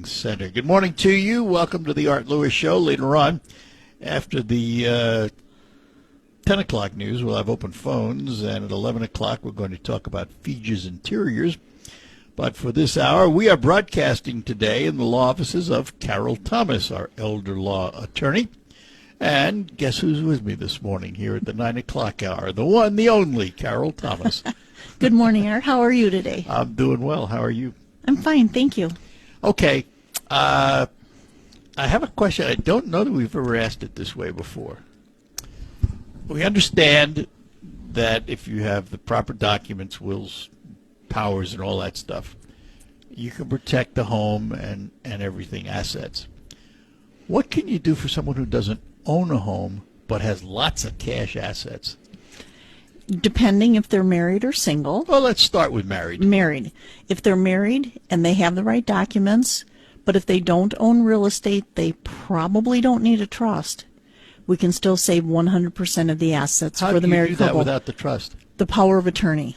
Planning Center. Good morning to you. Welcome to the Art Lewis Show. Later on, after the 10 o'clock news, we'll have open phones, and at 11 o'clock, we're going to talk about Fiji's interiors. But for this hour, we are broadcasting today in the law offices of Carol Thomas, our elder law attorney. And guess who's with me this morning here at the 9 o'clock hour? The one, the only, Carol Thomas. Good morning, Art. How are you today? I'm doing well. How are you? I'm fine, thank you. Okay. I have a question. I don't know that we've ever asked it this way before. We understand that if you have the proper documents, wills, powers, and all that stuff, you can protect the home and everything, assets. What can you do for someone who doesn't own a home but has lots of cash assets? Depending if they're married or single. Well, let's start with married. Married. If they're married and they have the right documents, but if they don't own real estate, they probably don't need a trust. We can still save 100% of the assets for the married couple. How do you do that without the trust? The power of attorney.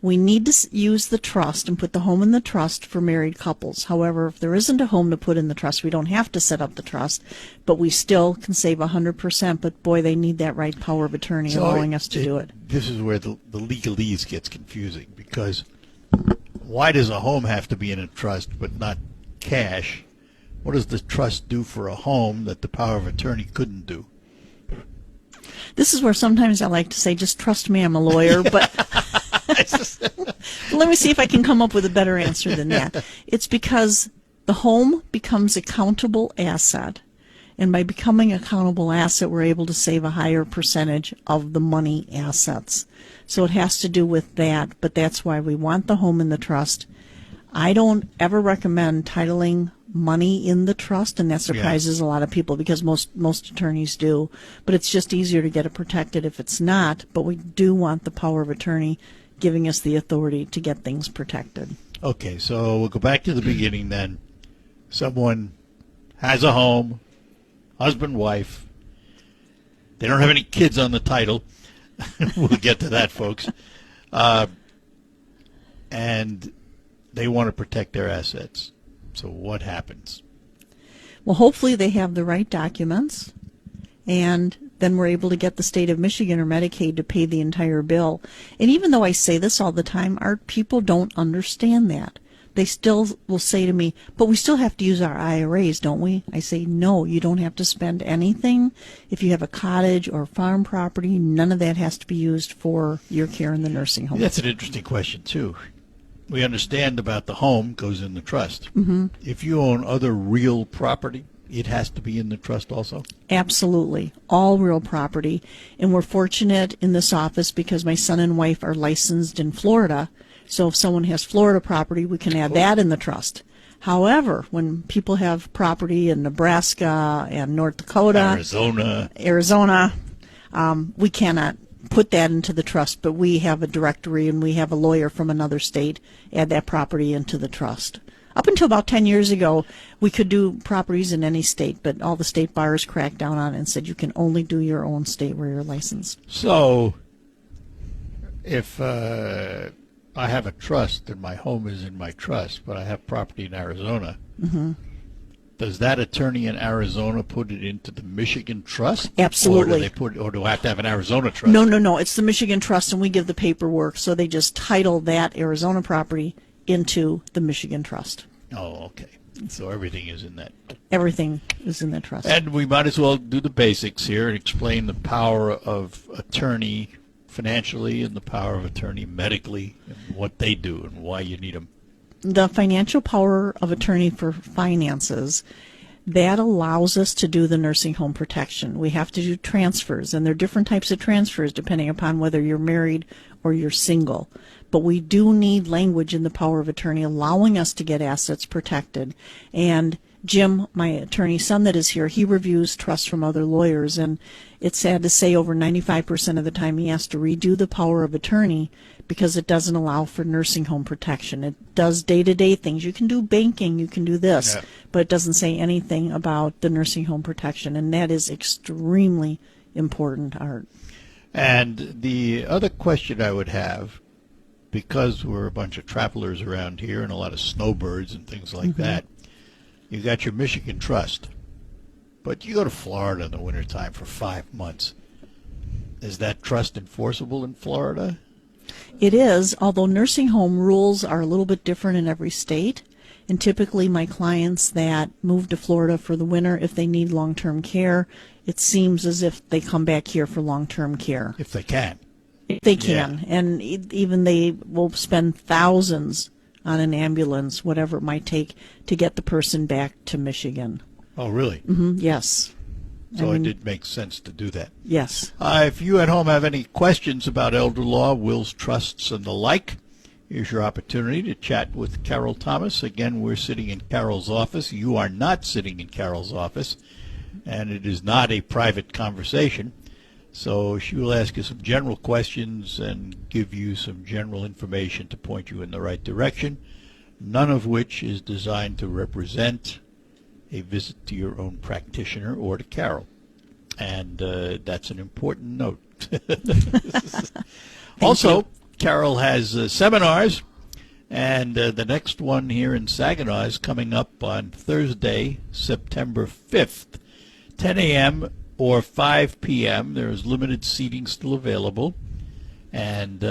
We need to use the trust and put the home in the trust for married couples. However, if there isn't a home to put in the trust, we don't have to set up the trust, but we still can save 100%. But boy, they need that right power of attorney allowing us to do it. This is where the legalese gets confusing, because why does a home have to be in a trust but not cash? What does the trust do for a home that the power of attorney couldn't do? This is where sometimes I like to say, just trust me, I'm a lawyer, but let me see if I can come up with a better answer than that. It's because the home becomes a countable asset, and by becoming a countable asset, we're able to save a higher percentage of the money assets. So it has to do with that, but that's why we want the home in the trust. I don't ever recommend titling money in the trust, and that surprises a lot of people because most attorneys do. But it's just easier to get it protected if it's not. But we do want the power of attorney giving us the authority to get things protected. Okay, so we'll go back to the beginning then. Someone has a home, husband, wife. They don't have any kids on the title. We'll get to that, folks. And they want to protect their assets. So what happens? Well, hopefully they have the right documents, and then we're able to get the state of Michigan or Medicaid to pay the entire bill. And even though I say this all the time, our people don't understand that. They still will say to me, but we still have to use our IRAs, don't we? I say, no, you don't have to spend anything. If you have a cottage or farm property, none of that has to be used for your care in the nursing home. That's an interesting question, too. We understand about the home goes in the trust. Mm-hmm. If you own other real property, it has to be in the trust also? Absolutely. All real property. And we're fortunate in this office because my son and wife are licensed in Florida. So if someone has Florida property, we can add that in the trust. However, when people have property in Nebraska and North Dakota, Arizona, we cannot put that into the trust, but we have a directory and we have a lawyer from another state add that property into the trust. Up until about 10 years ago, we could do properties in any state, but all the state bars cracked down on it and said you can only do your own state where you're licensed. So if I have a trust and my home is in my trust, but I have property in Arizona, mm-hmm. Does that attorney in Arizona put it into the Michigan trust? Absolutely. Or do I have to have an Arizona trust? No. It's the Michigan trust, and we give the paperwork. So they just title that Arizona property into the Michigan trust. Oh, okay. So everything is in that. Everything is in the trust. And we might as well do the basics here and explain the power of attorney financially and the power of attorney medically and what they do and why you need them. The financial power of attorney for finances, that allows us to do the nursing home protection. We have to do transfers, and there are different types of transfers depending upon whether you're married or you're single. But we do need language in the power of attorney allowing us to get assets protected. And Jim, my attorney's son that is here, he reviews trusts from other lawyers, and it's sad to say over 95% of the time he has to redo the power of attorney because it doesn't allow for nursing home protection. It does day-to-day things. You can do banking, you can do this, but it doesn't say anything about the nursing home protection, and that is extremely important, Art. And the other question I would have, because we're a bunch of travelers around here and a lot of snowbirds and things like that, You got your Michigan Trust. But you go to Florida in the wintertime for 5 months. Is that trust enforceable in Florida? It is, although nursing home rules are a little bit different in every state. And typically my clients that move to Florida for the winter, if they need long-term care, it seems as if they come back here for long-term care. If they can. If they can. Yeah. And even they will spend thousands on an ambulance, whatever it might take, to get the person back to Michigan. Oh, really? Yes. So it did make sense to do that. Yes. If you at home have any questions about elder law, wills, trusts, and the like, here's your opportunity to chat with Carol Thomas. Again, we're sitting in Carol's office. You are not sitting in Carol's office, and it is not a private conversation. So she will ask you some general questions and give you some general information to point you in the right direction, none of which is designed to represent a visit to your own practitioner or to Carol. And that's an important note. Also, Carol has seminars, and the next one here in Saginaw is coming up on Thursday, September 5th, 10 a.m. or 5 p.m. There is limited seating still available. And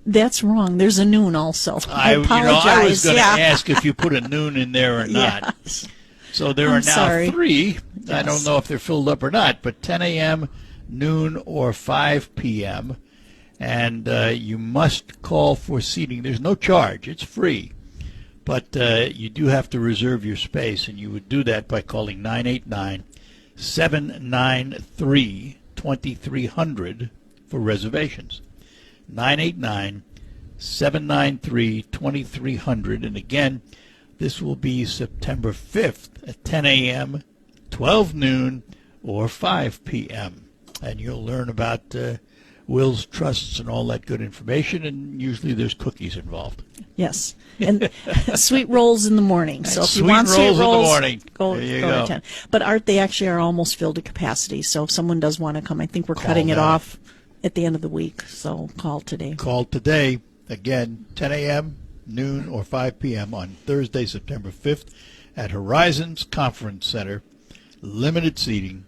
That's wrong. There's a noon also. I apologize. I was going to ask if you put a noon in there or not. Yes. So there are now 3. Yes. I don't know if they're filled up or not, but 10 a.m., noon, or 5 p.m. And you must call for seating. There's no charge. It's free. But you do have to reserve your space, and you would do that by calling 989-793-2300 for reservations. 989-793-2300. And again, this will be September 5th at 10 a.m., 12 noon, or 5 p.m. And you'll learn about wills, trusts, and all that good information, and usually there's cookies involved. Yes. And sweet rolls in the morning. So if you Sweet want sweet rolls in the rolls, morning. go There you to go. 10. But they actually are almost filled to capacity. So if someone does want to come, I think we're Call cutting it now. off at the end of the week. So call today. Call today, again, 10 a.m., noon, or 5 p.m. on Thursday, September 5th at Horizons Conference Center. Limited seating,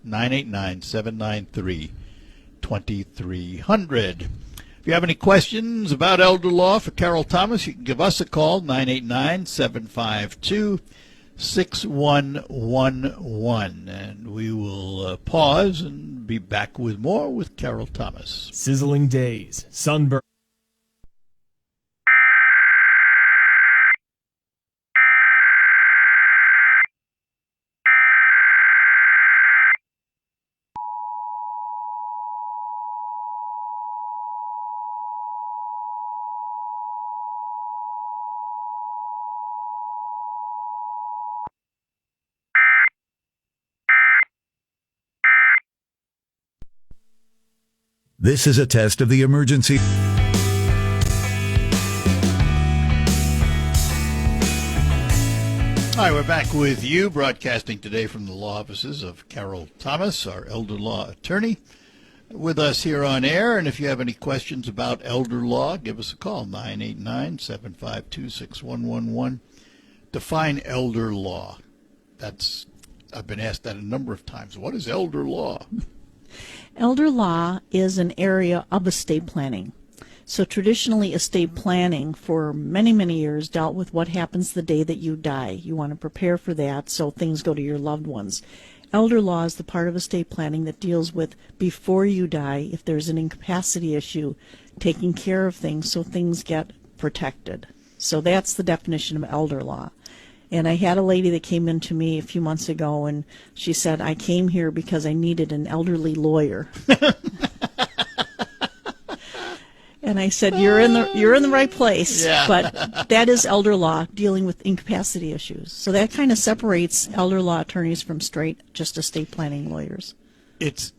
989-793-2300. If you have any questions about elder law for Carol Thomas, you can give us a call, 989-752-6111. And we will pause and be back with more with Carol Thomas. Sizzling days, sunburn. This is a test of the emergency. Hi, we're back with you, broadcasting today from the law offices of Carol Thomas, our elder law attorney, with us here on air. And if you have any questions about elder law, give us a call, 989-752-6111. Define elder law. I've been asked that a number of times. What is elder law? Elder law is an area of estate planning. So traditionally, estate planning for many, many years dealt with what happens the day that you die. You want to prepare for that so things go to your loved ones. Elder law is the part of estate planning that deals with before you die, if there's an incapacity issue, taking care of things so things get protected. So that's the definition of elder law. And I had a lady that came in to me a few months ago, and she said, I came here because I needed an elderly lawyer. And I said, you're in the right place. Yeah. But that is elder law, dealing with incapacity issues. So that kind of separates elder law attorneys from straight just estate planning lawyers. It's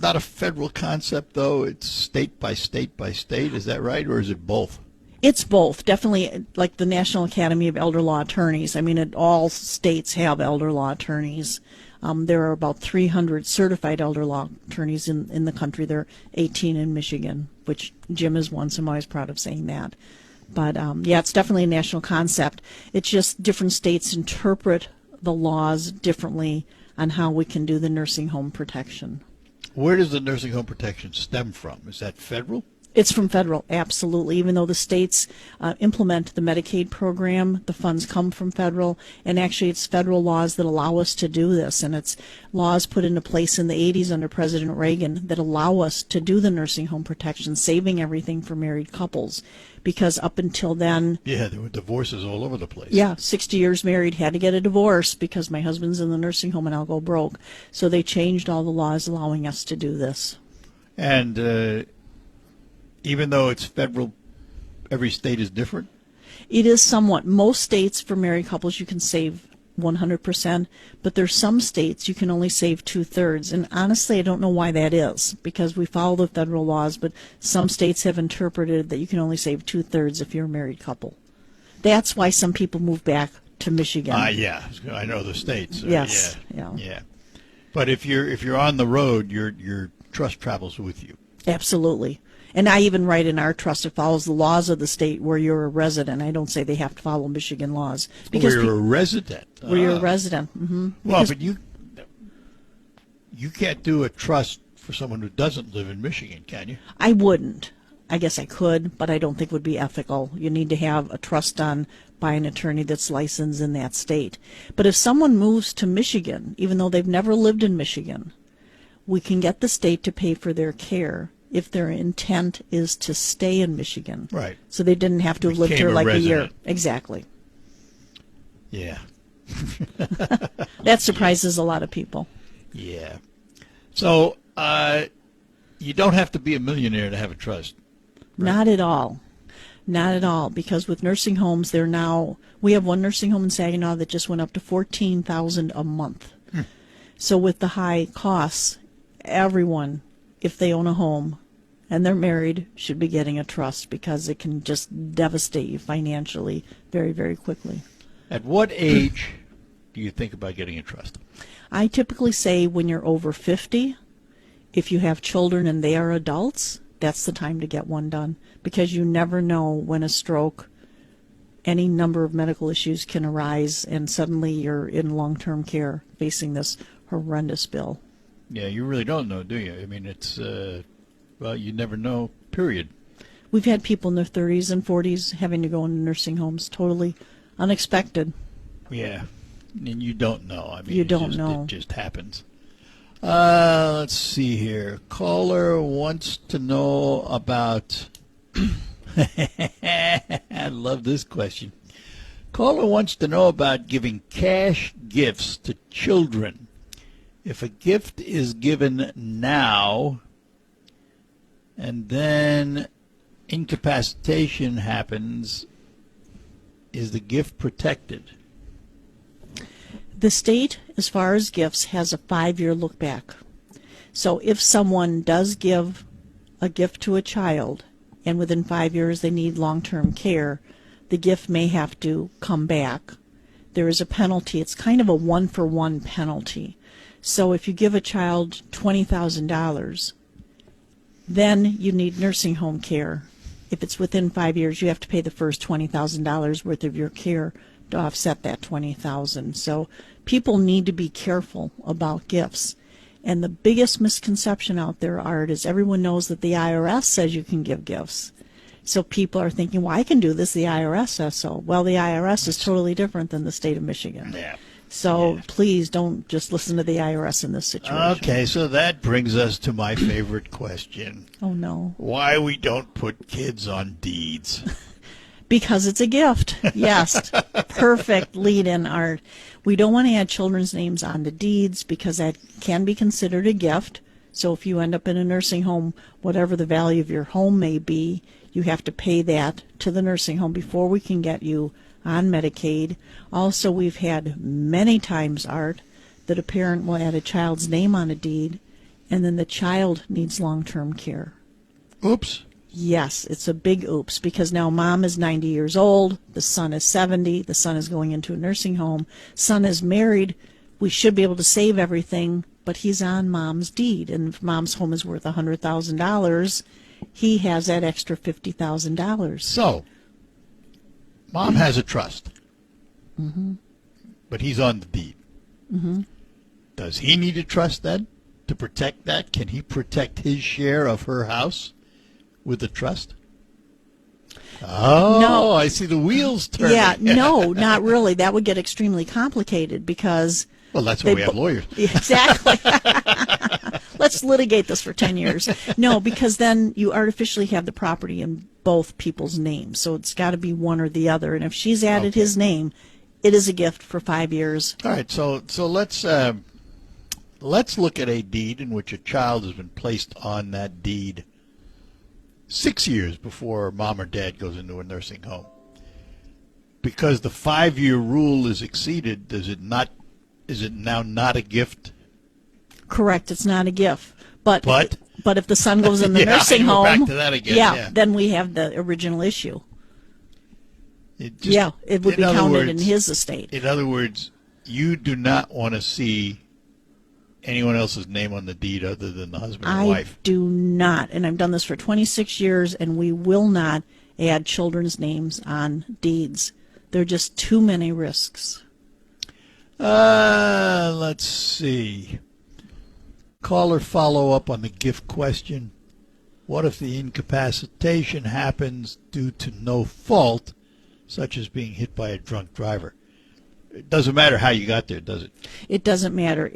not a federal concept, though. It's state by state by state. Is that right, or is it both? It's both. Definitely, like the National Academy of Elder Law Attorneys. I mean, all states have elder law attorneys. There are about 300 certified elder law attorneys in the country. There are 18 in Michigan, which Jim is one, so I'm always proud of saying that. But yeah, it's definitely a national concept. It's just different states interpret the laws differently on how we can do the nursing home protection. Where does the nursing home protection stem from? Is that federal? It's from federal, absolutely. Even though the states implement the Medicaid program, the funds come from federal, and actually it's federal laws that allow us to do this, and it's laws put into place in the 80s under President Reagan that allow us to do the nursing home protection, saving everything for married couples, because up until then, Yeah, there were divorces all over the place. yeah, 60 years married, had to get a divorce because my husband's in the nursing home and I'll go broke. So they changed all the laws allowing us to do this. And even though it's federal, every state is different? It is somewhat. Most states for married couples you can save 100%, but there's some states you can only save 2/3. And honestly, I don't know why that is, because we follow the federal laws, but some states have interpreted that you can only save 2/3 if you're a married couple. That's why some people move back to Michigan. Yeah, I know the states. Yes, yeah. But if you're on the road, your trust travels with you. Absolutely. And I even write in our trust, it follows the laws of the state where you're a resident. I don't say they have to follow Michigan laws. Because you're a resident. Where you're a resident. Mm-hmm. Well, but you can't do a trust for someone who doesn't live in Michigan, can you? I wouldn't. I guess I could, but I don't think it would be ethical. You need to have a trust done by an attorney that's licensed in that state. But if someone moves to Michigan, even though they've never lived in Michigan, we can get the state to pay for their care if their intent is to stay in Michigan. Right. So they didn't have to have lived here like a year. resident. Exactly. Yeah. That surprises a lot of people. Yeah. So you don't have to be a millionaire to have a trust. Right. Not at all. Not at all. Because with nursing homes, they're now, we have one nursing home in Saginaw that just went up to $14,000 a month. So with the high costs, everyone, if they own a home and they're married, should be getting a trust, because it can just devastate you financially very, very quickly. At what age do you think about getting a trust? I typically say when you're over 50, if you have children and they are adults, that's the time to get one done, because you never know when a stroke, any number of medical issues can arise, and suddenly you're in long-term care facing this horrendous bill. Yeah, you really don't know, do you? I mean, it's, well, you never know, period. We've had people in their 30s and 40s having to go into nursing homes, totally unexpected. Yeah, and you don't know. I mean, You don't know. It just happens. Let's see here. Caller wants to know about... I love this question. Caller wants to know about giving cash gifts to children. If a gift is given now and then incapacitation happens, is the gift protected? The state, as far as gifts, has a 5-year look back. So if someone does give a gift to a child and within 5 years they need long-term care, the gift may have to come back. There is a penalty. It's kind of a one-for-one penalty. So if you give a child $20,000, then you need nursing home care. If it's within 5 years, you have to pay the first $20,000 worth of your care to offset that $20,000. So people need to be careful about gifts. And the biggest misconception out there, Art, is everyone knows that the IRS says you can give gifts. So people are thinking, well, I can do this, the IRS says so. Well, the IRS is totally different than the state of Michigan. Yeah. So Yeah. please don't just listen to the IRS in this situation. Okay, so that brings us to my favorite question. Oh, no. Why we don't put kids on deeds? Because it's a gift. Yes. Perfect lead-in, Art. We don't want to add children's names on the deeds because that can be considered a gift. So if you end up in a nursing home, whatever the value of your home may be, you have to pay that to the nursing home before we can get you on Medicaid. Also, we've had many times, Art, that a parent will add a child's name on a deed and then the child needs long-term care. Oops. Yes, it's a big oops, because now mom is 90 years old, the son is 70, the son is going into a nursing home, son is married, we should be able to save everything, but he's on mom's deed, and if mom's home is worth $100,000, he has that extra $50,000. So, Mom has a trust, but he's on the deed. Does he need a trust then to protect that? Can he protect his share of her house with the trust? Oh, No. I see the wheels turning. Yeah, no, not really. That would get extremely complicated because Well, that's why they we have bo- lawyers. Exactly. Let's litigate this for 10 years. No, because then you artificially have the property in both people's names. So it's got to be one or the other. And if she's added Okay. his name, it is a gift for 5 years. All right, so let's look at a deed in which a child has been placed on that deed 6 years before mom or dad goes into a nursing home. Because the 5-year rule is exceeded, is it now not a gift? Correct, it's not a gift. But if the son goes in the Yeah, nursing we're home, back to that again, yeah. then we have the original issue. It just- It would in be other counted in words- his estate. In other words, you do not want to see anyone else's name on the deed other than the husband and I wife. do not, and I've done this for 26 years, and we will not add children's names on deeds. There are just too many risks. Let's see. Caller follow up on the gift question. What if the incapacitation happens due to no fault, such as being hit by a drunk driver? It doesn't matter how you got there, does it? It doesn't matter.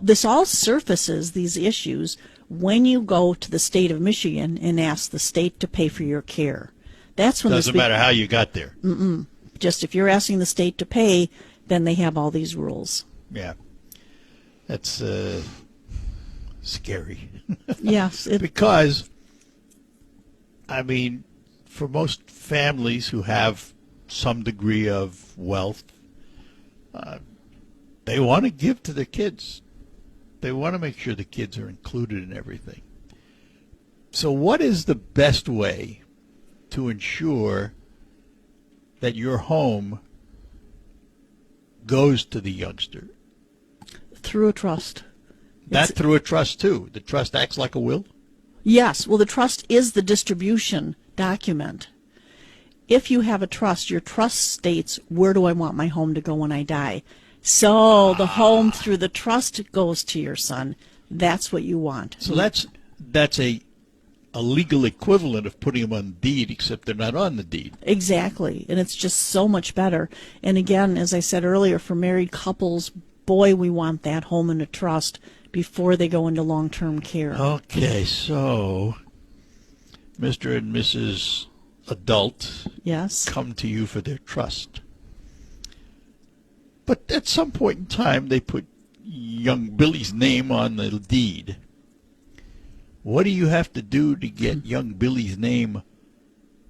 This all surfaces these issues when you go to the state of Michigan and ask the state to pay for your care. That's when Doesn't matter how you got there. Just if you're asking the state to pay, then they have all these rules. Yeah. That's scary. Yes, Because, I mean, for most families who have some degree of wealth, they want to give to their kids. They want to make sure the kids are included in everything. So what is the best way to ensure that your home goes to the youngster? through a trust. That through a trust, too. The trust acts like a will? Yes, well, the trust is the distribution document. If you have a trust, your trust states, where do I want my home to go when I die? So the home through the trust goes to your son. That's what you want. So that's a legal equivalent of putting them on the deed, except they're not on the deed. Exactly, and it's just so much better. And again, as I said earlier, for married couples, boy, we want that home in a trust before they go into long-term care. Okay, so Mr. and Mrs. Adult Yes. come to you for their trust. But at some point in time, they put young Billy's name on the deed. What do you have to do to get young Billy's name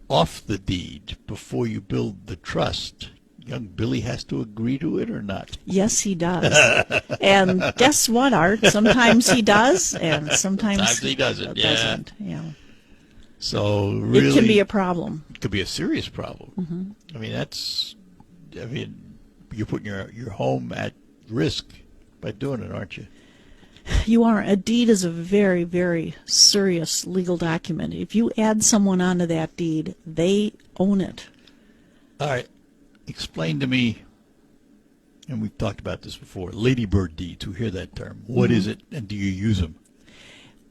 off the deed before you build the trust? Young Billy has to agree to it or not? Yes, he does. And guess what, Art? Sometimes he does, and sometimes He doesn't. Yeah. doesn't. Yeah. So really, It can be a problem. it could be a serious problem. I mean, you're putting your home at risk by doing it, aren't you? You are. A deed is a very, very serious legal document. If you add someone onto that deed, they own it. All right. Explain to me, and we've talked about this before, ladybird deeds. We hear that term. What is it, and do you use them?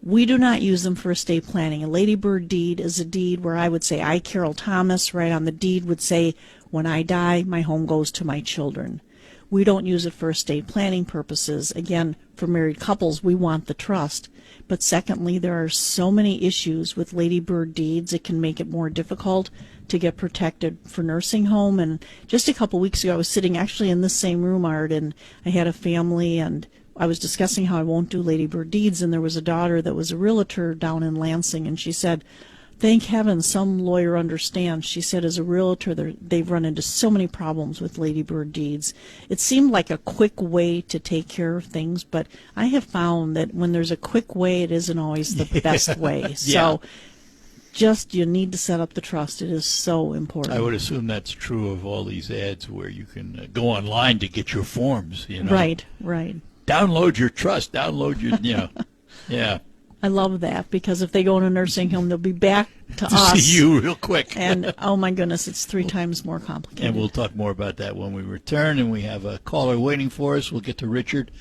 We do not use them for estate planning. A ladybird deed is a deed where I would say, I, Carol Thomas, right on the deed would say, when I die, my home goes to my children. We don't use it for estate planning purposes. Again, for married couples, we want the trust. But secondly, there are so many issues with ladybird deeds, it can make it more difficult to get protected for nursing home. And just a couple weeks ago, I was sitting actually in this same room, Art, and I had a family, and I was discussing how I won't do ladybird deeds, and there was a daughter that was a realtor down in Lansing, and she said, thank heaven some lawyer understands. She said, as a realtor, they've run into so many problems with ladybird deeds. It seemed like a quick way to take care of things, but I have found that when there's a quick way, it isn't always the best way. So just you need to set up the trust. It is so important. I would assume that's true of all these ads where you can go online to get your forms. Right. Download your trust. Download your, yeah. I love that because if they go in a nursing home, they'll be back to To us. see you real quick. And oh my goodness, it's 3 times more complicated. And we'll talk more about that when we return. And we have a caller waiting for us. We'll get to Richard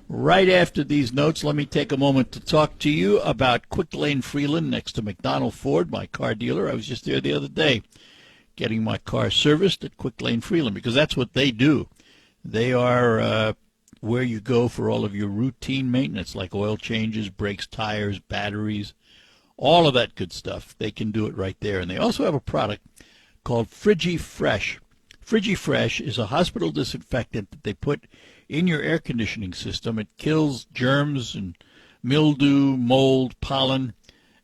right after these notes. Let me take a moment to talk to you about Quick Lane Freeland next to McDonald Ford, my car dealer. I was just there the other day getting my car serviced at Quick Lane Freeland because that's what they do. They are where you go for all of your routine maintenance like oil changes, brakes, tires, batteries, all of that good stuff. They can do it right there. And they also have a product called FrigiFresh. FrigiFresh is a hospital disinfectant that they put in your air conditioning system. It kills germs and mildew, mold, pollen,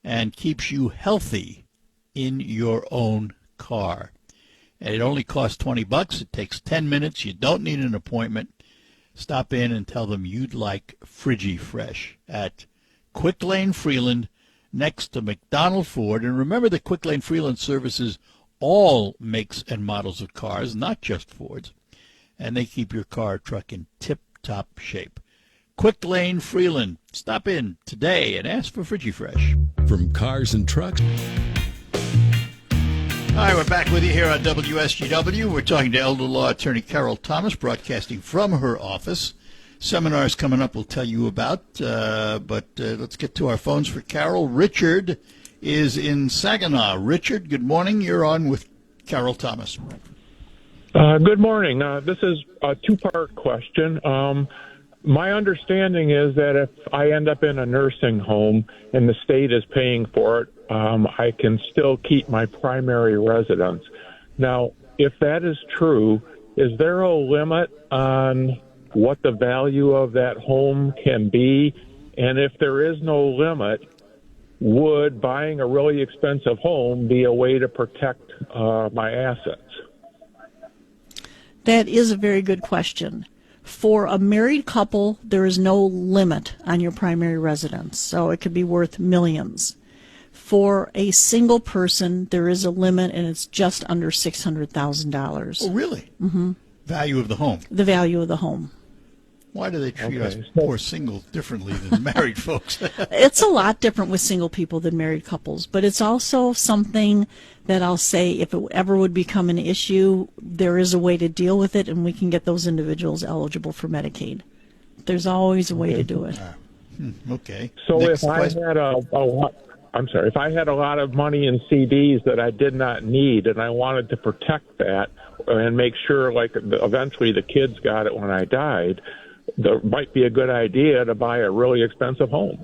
and keeps you healthy in your own car. And it only costs $20. It takes 10 minutes. You don't need an appointment. Stop in and tell them you'd like FrigiFresh at Quick Lane Freeland next to McDonald Ford. And remember that Quick Lane Freeland services all makes and models of cars, not just Fords. And they keep your car or truck in tip-top shape. Quick Lane Freeland. Stop in today and ask for FrigiFresh. From cars and trucks. All right, we're back with you here on WSGW. We're talking to elder law attorney Carol Thomas, broadcasting from her office. Seminars coming up we'll tell you about, but let's get to our phones for Carol. Richard is in Saginaw. Richard, good morning. You're on with Carol Thomas. Good morning. This is a two-part question. My understanding is that if I end up in a nursing home and the state is paying for it, I can still keep my primary residence. Now, if that is true, is there a limit on what the value of that home can be? And if there is no limit, would buying a really expensive home be a way to protect my assets? That is a very good question. For a married couple, there is no limit on your primary residence, so it could be worth millions. For a single person, there is a limit, and it's just under $600,000. Oh, really? Mm-hmm. Value of the home. The value of the home. Why do they treat us poor singles differently than married folks? It's a lot different with single people than married couples, but it's also something that I'll say if it ever would become an issue, there is a way to deal with it, and we can get those individuals eligible for Medicaid. There's always a way to do it. Okay. So Next if I question. had if I had a lot of money in CDs that I did not need and I wanted to protect that and make sure like eventually the kids got it when I died, there might be a good idea to buy a really expensive home.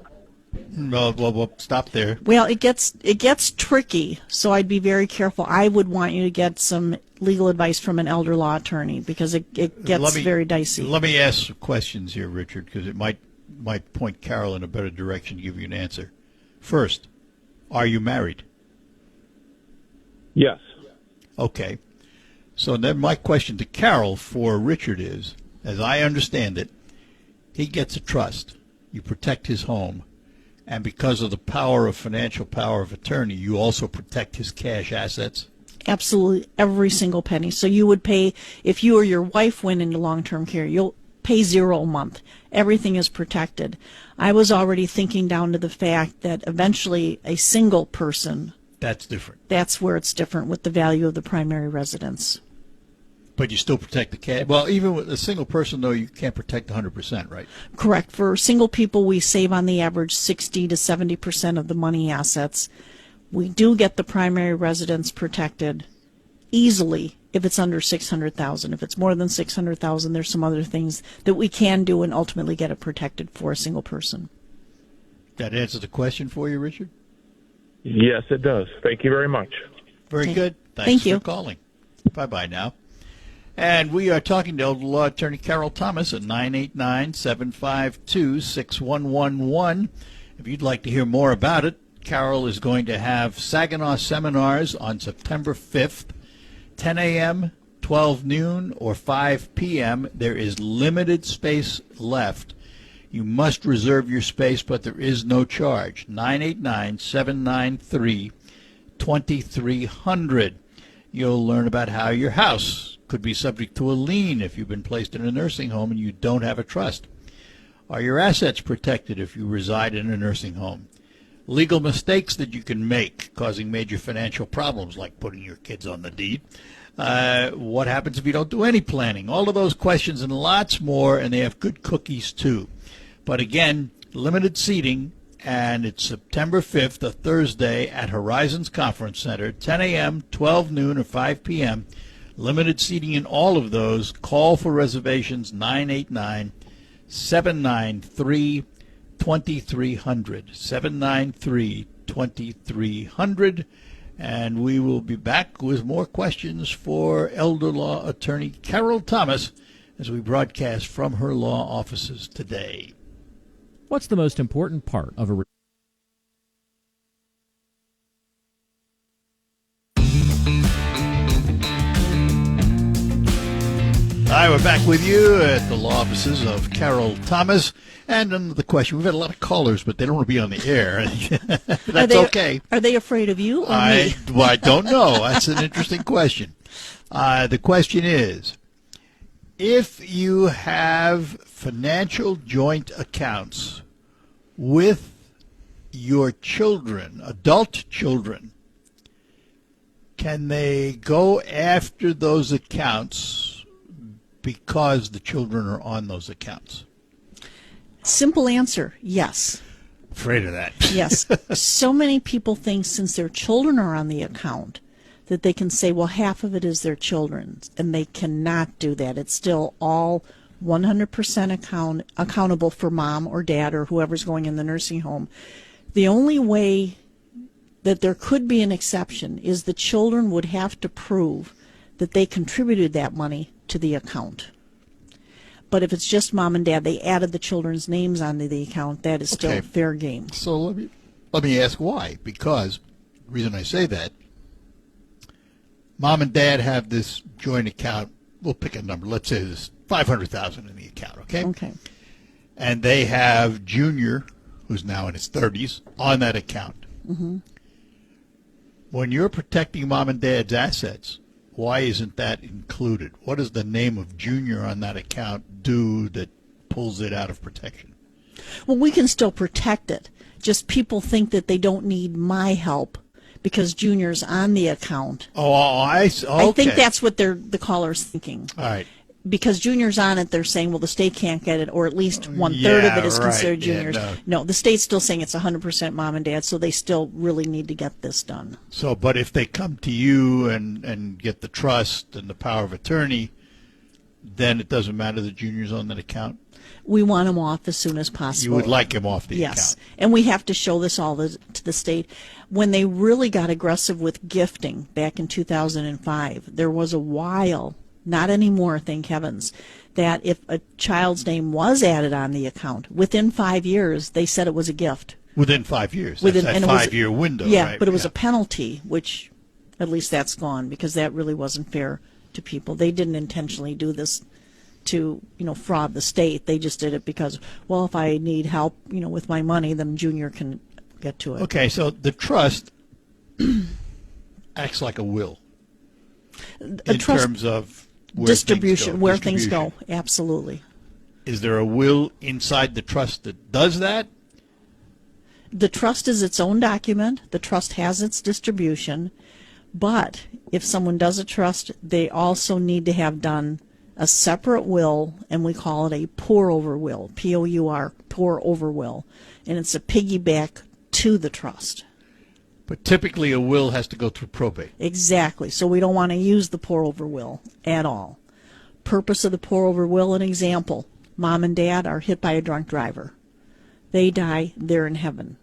Well, stop there. Well, it gets tricky, so I'd be very careful. I would want you to get some legal advice from an elder law attorney because it gets very dicey. Let me ask some questions here, Richard, because it might point Carol in a better direction to give you an answer. First, are you married? Yes. Okay. So then my question to Carol for Richard is, as I understand it, he gets a trust. You protect his home. And because of the financial power of attorney, you also protect his cash assets. Absolutely, every single penny. So you would pay, if you or your wife went into long-term care, you'll pay $0 a month. Everything is protected. I was already thinking down to the fact that eventually a single person, That's different. that's where it's different with the value of the primary residence. But you still protect the cash. Well, even with a single person, though, you can't protect 100%, right? Correct. For single people, we save on the average 60 to 70% of the money assets. We do get the primary residence protected easily if it's under $600,000. If it's more than $600,000, there's some other things that we can do and ultimately get it protected for a single person. That answer the question for you, Richard? Yes, it does. Thank you very much. Very Okay. good. Thanks Thank you. for calling. Bye-bye now. And we are talking to elder law attorney Carol Thomas at 989-752-6111. If you'd like to hear more about it, Carol is going to have Saginaw seminars on September 5th, 10 a.m., 12 noon, or 5 p.m. There is limited space left. You must reserve your space, but there is no charge. 989-793-2300. You'll learn about how your house could be subject to a lien if you've been placed in a nursing home and you don't have a trust. Are your assets protected if you reside in a nursing home? legal mistakes that you can make, causing major financial problems, like putting your kids on the deed. What happens if you don't do any planning? All of those questions and lots more, and they have good cookies too. But again, limited seating, and it's September 5th, a Thursday, at Horizons Conference Center, 10 a.m., 12 noon, or 5 p.m. Limited seating in all of those. Call for reservations, 989-793-2300. 793-2300. And we will be back with more questions for elder law attorney Carol Thomas as we broadcast from her law offices today. What's the most important part of a Hi, we're back with you at the law offices of Carol Thomas. And under the question, we've had a lot of callers, but they don't want to be on the air. That's okay. Are they afraid of you or me? Well, I don't know. That's an interesting question. The question is, if you have financial joint accounts with your children, adult children, can they go after those accounts because the children are on those accounts? Simple answer, yes. Afraid of that. Yes. So many people think since their children are on the account that they can say, well, half of it is their children's, and they cannot do that. It's still all 100% accountable for mom or dad or whoever's going in the nursing home. The only way that there could be an exception is the children would have to prove that they contributed that money to the account. But if it's just mom and dad, they added the children's names onto the account, that is still fair game. So let me ask why. Because the reason I say that, mom and dad have this joint account. We'll pick a number. Let's say there's $500,000 in the account, okay? Okay. And they have Junior, who's now in his 30s, on that account. Mm-hmm. When you're protecting mom and dad's assets, why isn't that included? What does the name of Junior on that account do that pulls it out of protection? Well, we can still protect it. Just people think that they don't need my help because Junior's on the account. Oh, I see. Okay. I think that's what the caller's thinking. All right. Because Junior's on it, they're saying, well, the state can't get it, or at least one-third of it is considered Junior's. Yeah, no, the state's still saying it's 100% mom and dad, so they still really need to get this done. So, but if they come to you and get the trust and the power of attorney, then it doesn't matter that Junior's on that account? We want him off as soon as possible. You would like him off the account? Yes, and we have to show this all to the state. When they really got aggressive with gifting back in 2005, there was a while, not anymore, thank heavens, that if a child's name was added on the account, within 5 years, they said it was a gift. Within 5 years. That's that 5-year window, yeah, right? but it was a penalty, which at least that's gone, because that really wasn't fair to people. They didn't intentionally do this to, fraud the state. They just did it because, well, if I need help, with my money, then Junior can get to it. Okay, so the trust acts like a will in terms of distribution, where things go. Absolutely. Is there a will inside the trust that does that? The trust is its own document. The trust has its distribution. But if someone does a trust, they also need to have done a separate will, and we call it a pour-over will, P-O-U-R, pour-over will. And it's a piggyback to the trust. But typically a will has to go through probate. Exactly. So we don't want to use the pour-over will at all. Purpose of the pour-over will, an example. Mom and dad are hit by a drunk driver. They die, they're in heaven.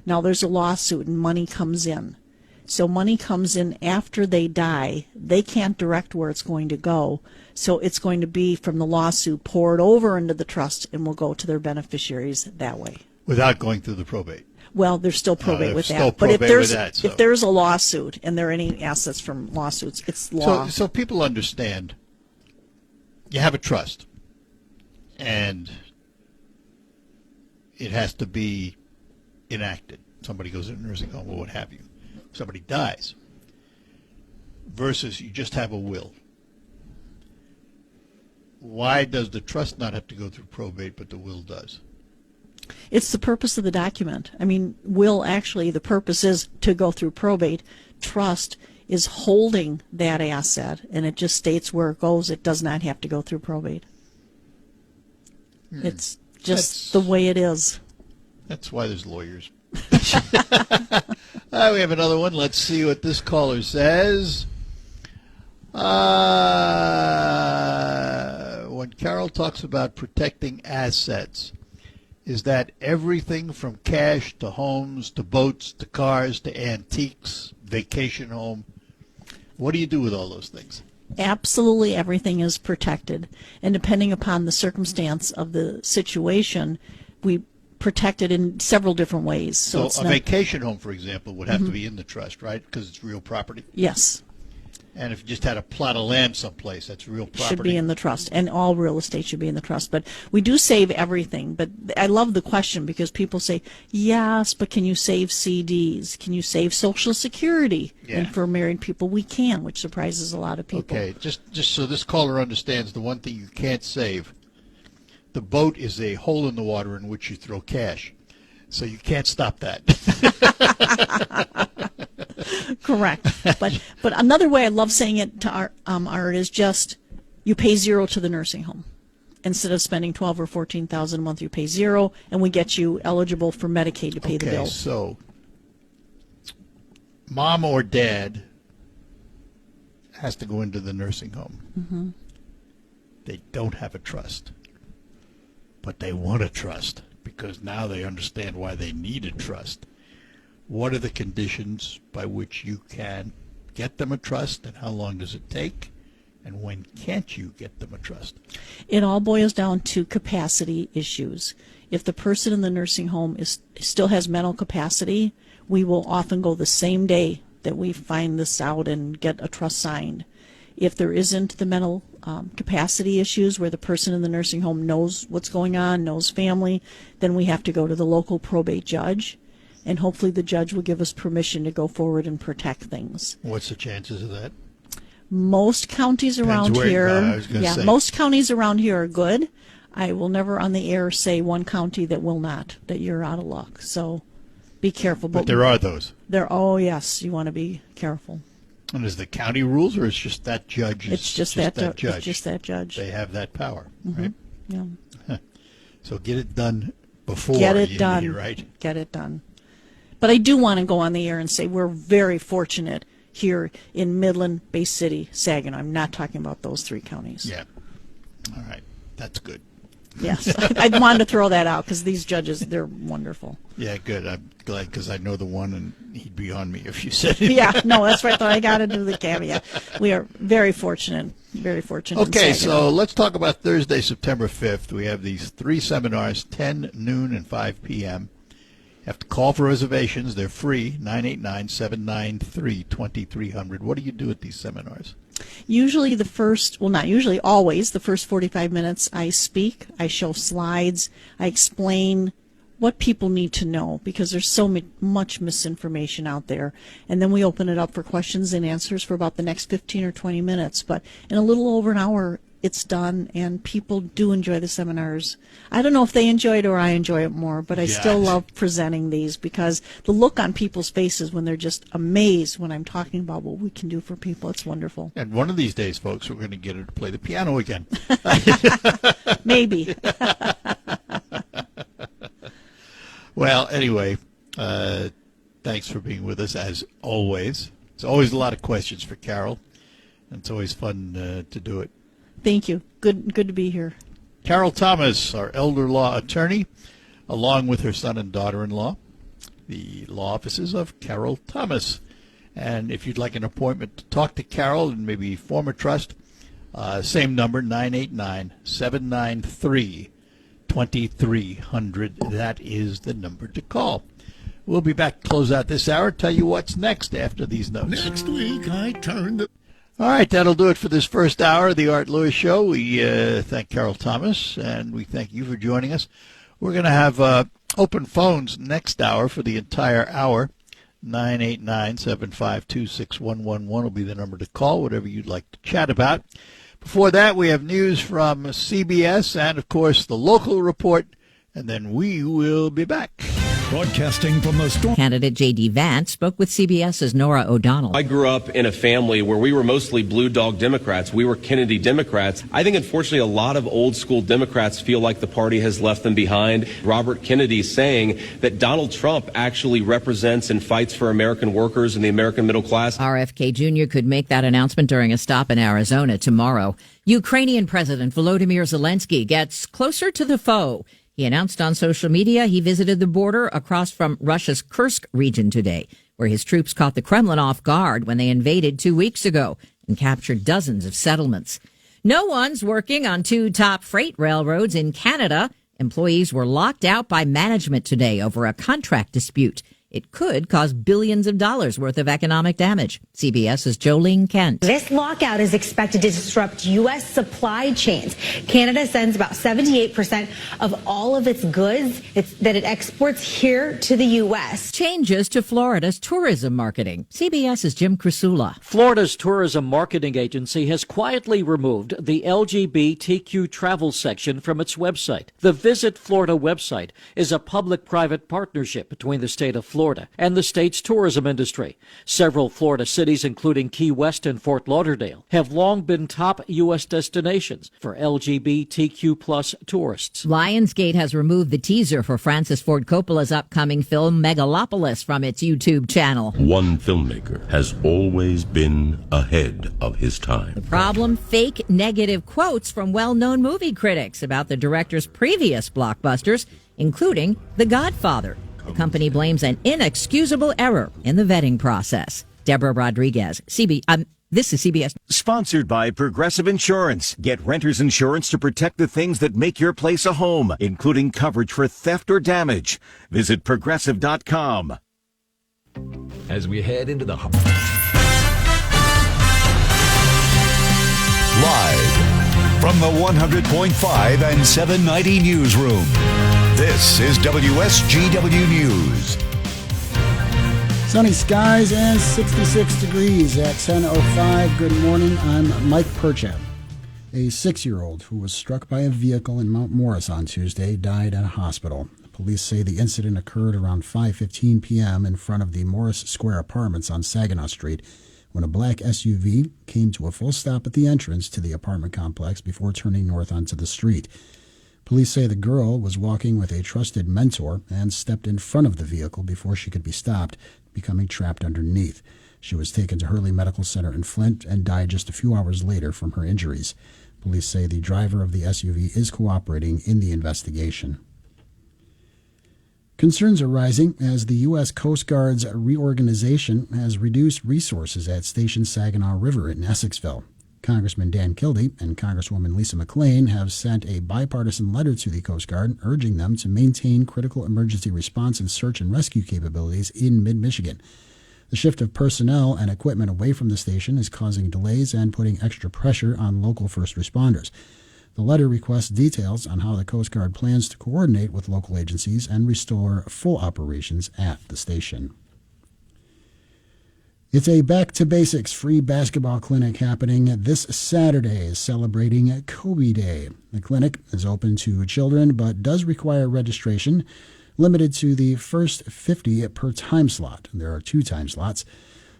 Now there's a lawsuit and money comes in. So money comes in after they die. They can't direct where it's going to go. So it's going to be from the lawsuit poured over into the trust and will go to their beneficiaries that way. Without going through the probate. Well, there's still probate with still that. But if probate with that, so. if there's a lawsuit and there are any assets from lawsuits, it's law. So people understand you have a trust and it has to be enacted. Somebody goes in a nursing home or what have you. Somebody dies versus you just have a will. Why does the trust not have to go through probate but the will does? It's the purpose of the document. I mean, will actually, the purpose is to go through probate. Trust is holding that asset, and it just states where it goes. It does not have to go through probate. It's just the way it is. That's why there's lawyers. We have another one. Let's see what this caller says. When Carol talks about protecting assets, is that everything from cash to homes to boats to cars to antiques, vacation home? What do you do with all those things? Absolutely everything is protected. And depending upon the circumstance of the situation, we protect it in several different ways. So it's a not, vacation home, for example, would have to be in the trust, right? Because it's real property. yes, And if you just had a plot of land someplace, that's real property. should be in the trust. And all real estate should be in the trust. But we do save everything. But I love the question because people say, yes, but can you save CDs? Can you save Social Security? Yeah. And for married people, we can, which surprises a lot of people. Okay, just so this caller understands, the one thing you can't save, the boat is a hole in the water in which you throw cash. So you can't stop that. Correct. But another way I love saying it to Art is just you pay zero to the nursing home. Instead of spending $12,000 or $14,000 a month, you pay zero, and we get you eligible for Medicaid to pay the bill. Okay, so mom or dad has to go into the nursing home. Mm-hmm. They don't have a trust, but they want a trust because now they understand why they need a trust. What are the conditions by which you can get them a trust, and how long does it take, and when can't you get them a trust? It all boils down to capacity issues. If the person in the nursing home still has mental capacity, we will often go the same day that we find this out and get a trust signed. If there isn't the mental capacity issues where the person in the nursing home knows what's going on, knows family, then we have to go to the local probate judge, and hopefully the judge will give us permission to go forward and protect things. What's the chances of that? Most counties around where- here, I was gonna say. most counties around here are good. I will never on the air say one county that will not, that you're out of luck. So be careful. But there are those. Oh yes, you want to be careful. And is the county rules, or is just that judge? It's just that judge. It's just that judge. They have that power, right? Yeah. So get it done before Get it you done. need, right? Get it done. But I do want to go on the air and say we're very fortunate here in Midland, Bay City, Saginaw. I'm not talking about those three counties. Yeah. All right. That's good. Yes. I wanted to throw that out because these judges, they're wonderful. Yeah, good. I'm glad because I know the one, and he'd be on me if you said it. Yeah, no, that's right. I got to do the caveat. We are very fortunate, very fortunate. Okay, in Saginaw. so let's talk about Thursday, September 5th. We have these 3 seminars, 10, noon, and 5 p.m. You have to call for reservations. They're free, 989-793-2300. What do you do at these seminars? Usually the first, well, not usually, always, the first 45 minutes I speak, I show slides, I explain what people need to know because there's so much misinformation out there. And then we open it up for questions and answers for about the next 15 or 20 minutes. But in a little over an hour, it's done, and people do enjoy the seminars. I don't know if they enjoy it or I enjoy it more, but I still love presenting these because the look on people's faces when they're just amazed when I'm talking about what we can do for people, it's wonderful. And one of these days, folks, we're going to get her to play the piano again. Maybe. Well, anyway, thanks for being with us, as always. It's always a lot of questions for Carol, and it's always fun to do it. Thank you. Good to be here. Carol Thomas, our elder law attorney, along with her son and daughter-in-law, the law offices of Carol Thomas. And if you'd like an appointment to talk to Carol and maybe form a trust, same number, 989-793-2300. That is the number to call. We'll be back to close out this hour, tell you what's next after these notes. Next week, I turn the... All right, that'll do it for this first hour of the Art Lewis Show. We thank Carol Thomas, and we thank you for joining us. We're going to have open phones next hour for the entire hour. 989-752-6111 will be the number to call, whatever you'd like to chat about. Before that, we have news from CBS and, of course, the local report and then we will be back. Broadcasting from the storm. Candidate J.D. Vance spoke with CBS's Nora O'Donnell. I grew up in a family where we were mostly blue dog Democrats. We were Kennedy Democrats. I think, unfortunately, a lot of old school Democrats feel like the party has left them behind. Robert Kennedy saying that Donald Trump actually represents and fights for American workers and the American middle class. RFK Jr. could make that announcement during a stop in Arizona tomorrow. Ukrainian President Volodymyr Zelensky gets closer to the foe. He announced on social media he visited the border across from Russia's Kursk region today, where his troops caught the Kremlin off guard when they invaded 2 weeks ago and captured dozens of settlements. No one's working on 2 top freight railroads in Canada. Employees were locked out by management today over a contract dispute. It could cause billions of dollars worth of economic damage. CBS's Jolene Kent. This lockout is expected to disrupt U.S. supply chains. Canada sends about 78% of all of its goods that it exports here to the U.S. Changes to Florida's tourism marketing. CBS's Jim Crisula. Florida's tourism marketing agency has quietly removed the LGBTQ travel section from its website. The Visit Florida website is a public-private partnership between the state of Florida and the state's tourism industry. Several Florida cities, including Key West and Fort Lauderdale, have long been top U.S. destinations for LGBTQ plus tourists. Lionsgate has removed the teaser for Francis Ford Coppola's upcoming film Megalopolis from its YouTube channel. One filmmaker has always been ahead of his time. The problem? Fake negative quotes from well-known movie critics about the director's previous blockbusters, including The Godfather. The company blames an inexcusable error in the vetting process. Deborah Rodriguez, this is CBS. Sponsored by Progressive Insurance. Get renter's insurance to protect the things that make your place a home, including coverage for theft or damage. Visit Progressive.com. As we head into the... Live from the 100.5 and 790 newsroom. This is WSGW News. Sunny skies and 66 degrees at 10:05. Good morning. I'm Mike Perchap. A 6-year-old who was struck by a vehicle in Mount Morris on Tuesday died at a hospital. Police say the incident occurred around 5:15 p.m. in front of the Morris Square Apartments on Saginaw Street when a black SUV came to a full stop at the entrance to the apartment complex before turning north onto the street. Police say the girl was walking with a trusted mentor and stepped in front of the vehicle before she could be stopped, becoming trapped underneath. She was taken to Hurley Medical Center in Flint and died just a few hours later from her injuries. Police say the driver of the SUV is cooperating in the investigation. Concerns are rising as the U.S. Coast Guard's reorganization has reduced resources at Station Saginaw River in Essexville. Congressman Dan Kildee and Congresswoman Lisa McClain have sent a bipartisan letter to the Coast Guard urging them to maintain critical emergency response and search and rescue capabilities in mid-Michigan. The shift of personnel and equipment away from the station is causing delays and putting extra pressure on local first responders. The letter requests details on how the Coast Guard plans to coordinate with local agencies and restore full operations at the station. It's a Back to Basics free basketball clinic happening this Saturday, celebrating Kobe Day. The clinic is open to children but does require registration, limited to the first 50 per time slot. There are 2 time slots.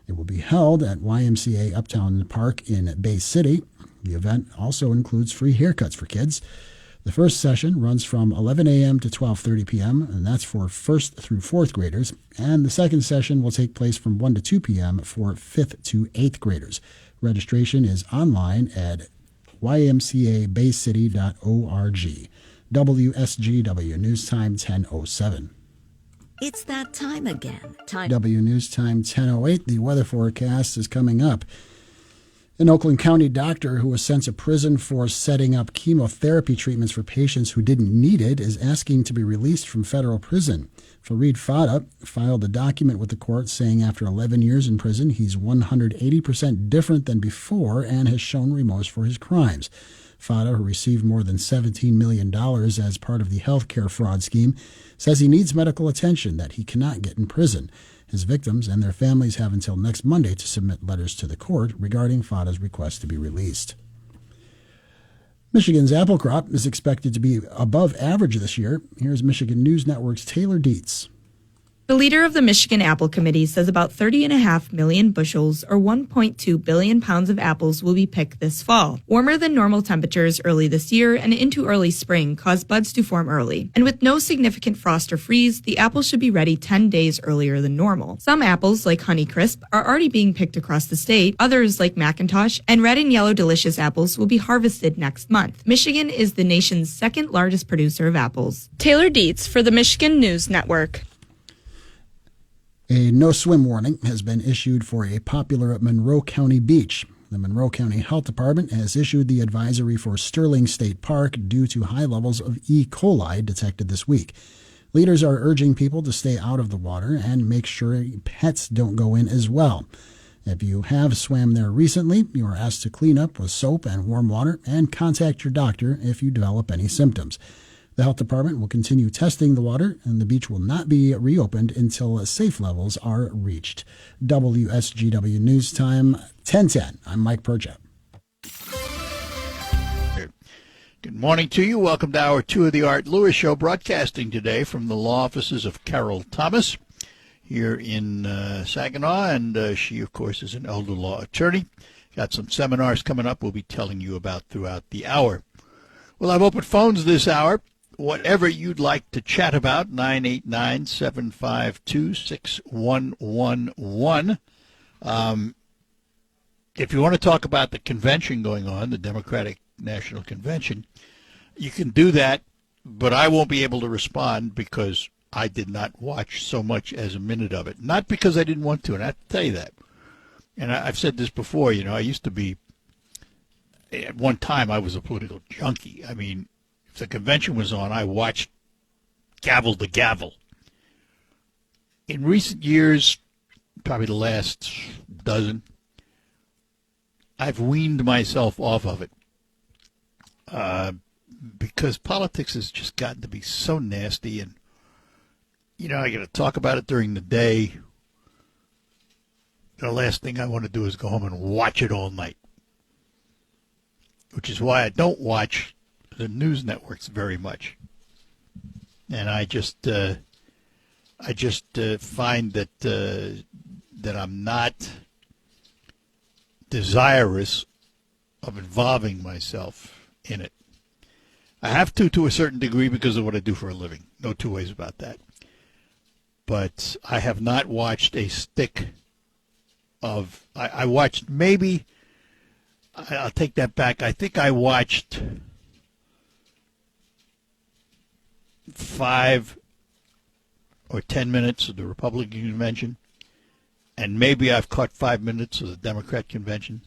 It will be held at YMCA Uptown Park in Bay City. The event also includes free haircuts for kids. The first session runs from 11 a.m. to 12:30 p.m., and that's for 1st through 4th graders. And the second session will take place from 1 to 2 p.m. for 5th to 8th graders. Registration is online at ymcabaycity.org. WSGW News Time 10:07. It's that time again. W News Time 10:08. The weather forecast is coming up. An Oakland County doctor who was sent to prison for setting up chemotherapy treatments for patients who didn't need it is asking to be released from federal prison. Fareed Fada filed a document with the court saying after 11 years in prison, he's 180% different than before and has shown remorse for his crimes. Fada, who received more than $17 million as part of the health care fraud scheme, says he needs medical attention that he cannot get in prison. His victims and their families have until next Monday to submit letters to the court regarding Fada's request to be released. Michigan's apple crop is expected to be above average this year. Here's Michigan News Network's Taylor Dietz. The leader of the Michigan Apple Committee says about 30.5 million bushels or 1.2 billion pounds of apples will be picked this fall. Warmer than normal temperatures early this year and into early spring cause buds to form early. And with no significant frost or freeze, the apples should be ready 10 days earlier than normal. Some apples, like Honeycrisp, are already being picked across the state. Others, like McIntosh and red and yellow delicious apples, will be harvested next month. Michigan is the nation's second largest producer of apples. Taylor Dietz for the Michigan News Network. A no-swim warning has been issued for a popular Monroe County beach. The Monroe County Health Department has issued the advisory for Sterling State Park due to high levels of E. coli detected this week. Leaders are urging people to stay out of the water and make sure pets don't go in as well. If you have swam there recently, you are asked to clean up with soap and warm water and contact your doctor if you develop any symptoms. The health department will continue testing the water, and the beach will not be reopened until safe levels are reached. WSGW News Time, 10:10. I'm Mike Perchap. Good morning to you. Welcome to Hour 2 of the Art Lewis Show, broadcasting today from the law offices of Carol Thomas here in Saginaw, and she, of course, is an elder law attorney. Got some seminars coming up we'll be telling you about throughout the hour. We'll have open phones this hour. Whatever you'd like to chat about, 989-752-6111. If you want to talk about the convention going on, the Democratic National Convention, you can do that, but I won't be able to respond because I did not watch so much as a minute of it. Not because I didn't want to, and I have to tell you that. And I've said this before, I used to be, at one time I was a political junkie. I mean, the convention was on, I watched gavel to gavel. In recent years, probably the last dozen, I've weaned myself off of it because politics has just gotten to be so nasty, and I got to talk about it during the day. The last thing I want to do is go home and watch it all night, which is why I don't watch the news networks very much, and I just find that that I'm not desirous of involving myself in it. I have to a certain degree because of what I do for a living. No two ways about that. But I have not watched a stick of. I watched maybe. I'll take that back. I think I watched 5 or 10 minutes of the Republican convention, and maybe I've caught 5 minutes of the Democrat convention.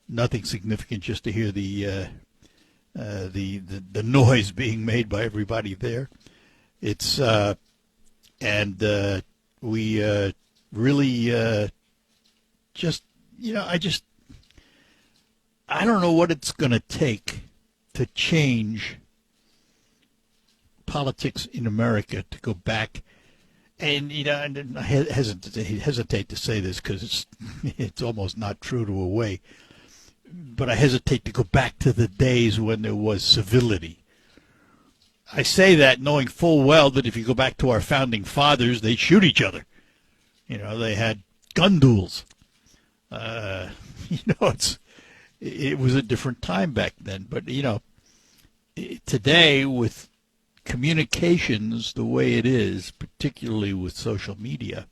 Nothing significant, just to hear the noise being made by everybody there. It's and we really just I don't know what it's going to take to change politics in America to go back, and and I hesitate to say this because it's almost not true to a way, but I hesitate to go back to the days when there was civility. I say that knowing full well that if you go back to our founding fathers, they'd shoot each other. They had gun duels. It was a different time back then, but today with communications the way it is, particularly with social media,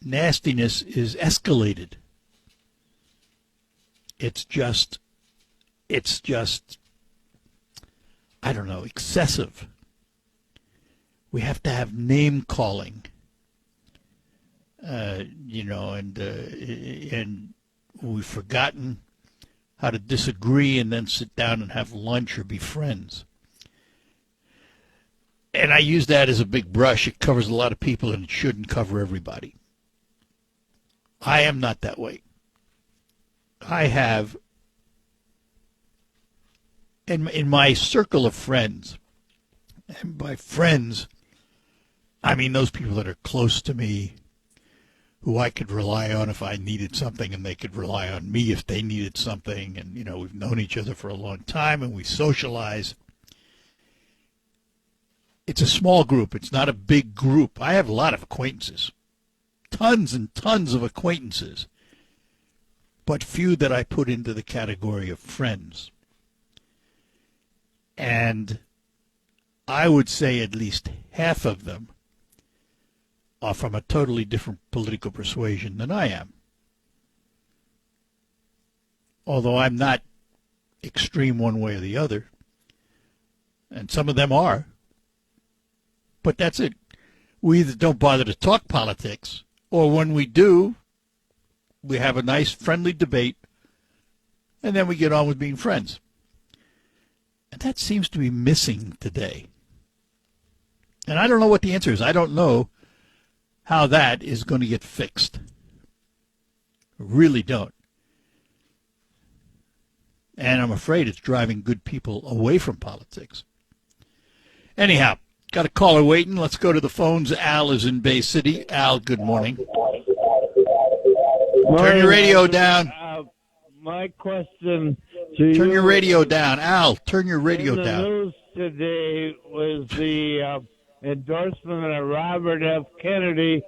nastiness is escalated. It's just, I don't know, excessive. We have to have name calling, and we've forgotten how to disagree and then sit down and have lunch or be friends. And I use that as a big brush. It covers a lot of people, and it shouldn't cover everybody. I am not that way. I have, in my circle of friends, and by friends, I mean those people that are close to me, who I could rely on if I needed something, and they could rely on me if they needed something. And, you know, we've known each other for a long time, and we socialize. It's a small group. It's not a big group. I have a lot of acquaintances, tons and tons of acquaintances, but few that I put into the category of friends. And I would say at least half of them are from a totally different political persuasion than I am. Although I'm not extreme one way or the other, and some of them are. But that's it. We either don't bother to talk politics, or when we do, we have a nice friendly debate, and then we get on with being friends. And that seems to be missing today. And I don't know what the answer is. I don't know how that is going to get fixed. I really don't. And I'm afraid it's driving good people away from politics. Anyhow, got a caller waiting. Let's go to the phones. Al is in Bay City. Al, good morning. Turn your radio down. My question to you. Turn your radio down. Al, turn your radio in the down. news today was the endorsement of Robert F. Kennedy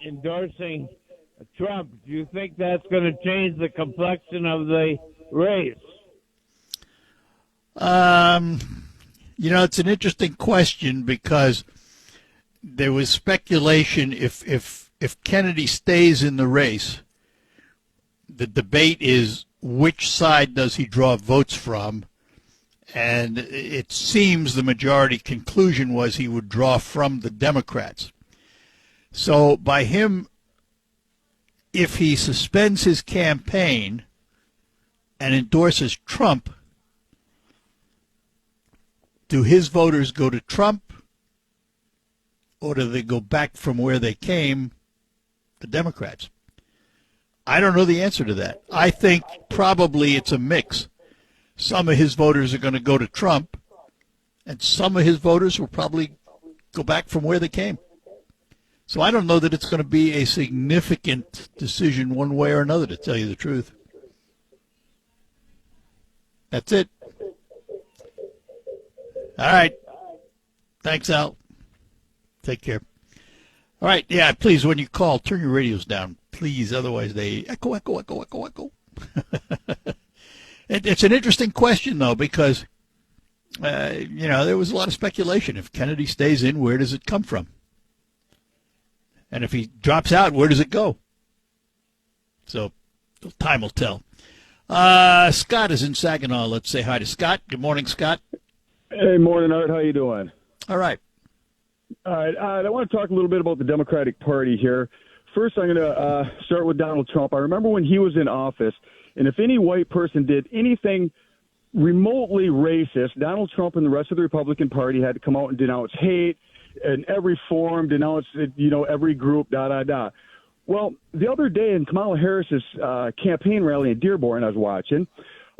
endorsing Trump. Do you think that's going to change the complexion of the race? You know, it's an interesting question because there was speculation if Kennedy stays in the race, the debate is which side does he draw votes from, and it seems the majority conclusion was he would draw from the Democrats. So by him, if he suspends his campaign and endorses Trump, do his voters go to Trump, or do they go back from where they came, the Democrats? I don't know the answer to that. I think probably it's a mix. Some of his voters are going to go to Trump, and some of his voters will probably go back from where they came. So I don't know that it's going to be a significant decision one way or another, to tell you the truth. That's it. All right. Thanks, Al. Take care. All right. Yeah, please, when you call, turn your radios down, please. Otherwise, they echo. It's an interesting question, though, because, there was a lot of speculation. If Kennedy stays in, where does it come from? And if he drops out, where does it go? So time will tell. Scott is in Saginaw. Let's say hi to Scott. Good morning, Scott. Hey, morning, Art. How you doing? All right. All right. I want to talk a little bit about the Democratic Party here. First, I'm going to start with Donald Trump. I remember when he was in office, and if any white person did anything remotely racist, Donald Trump and the rest of the Republican Party had to come out and denounce hate in every form, denounce, every group, Well, the other day in Kamala Harris's campaign rally in Dearborn, I was watching,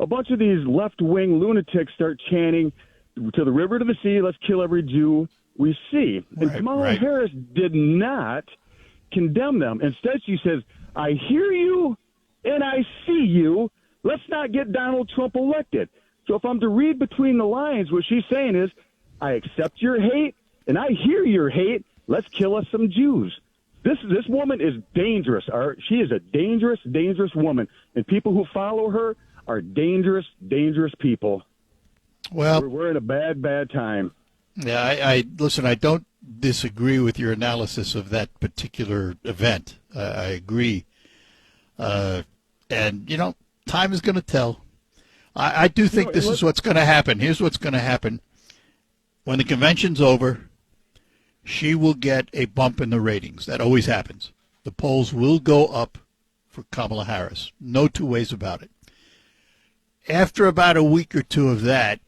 a bunch of these left-wing lunatics start chanting, "To the river, to the sea, let's kill every Jew we see." And Kamala Harris did not condemn them. Instead, she says, "I hear you and I see you. Let's not get Donald Trump elected." So if I'm to read between the lines, what she's saying is, I accept your hate and I hear your hate. Let's kill us some Jews. This woman is dangerous, Art. She is a dangerous, dangerous woman. And people who follow her are dangerous, dangerous people. Well, we're in a bad, bad time. Yeah, I listen, I don't disagree with your analysis of that particular event. I agree. And, time is going to tell. I do think this is what's going to happen. Here's what's going to happen. When the convention's over, she will get a bump in the ratings. That always happens. The polls will go up for Kamala Harris. No two ways about it. After about a week or two of that,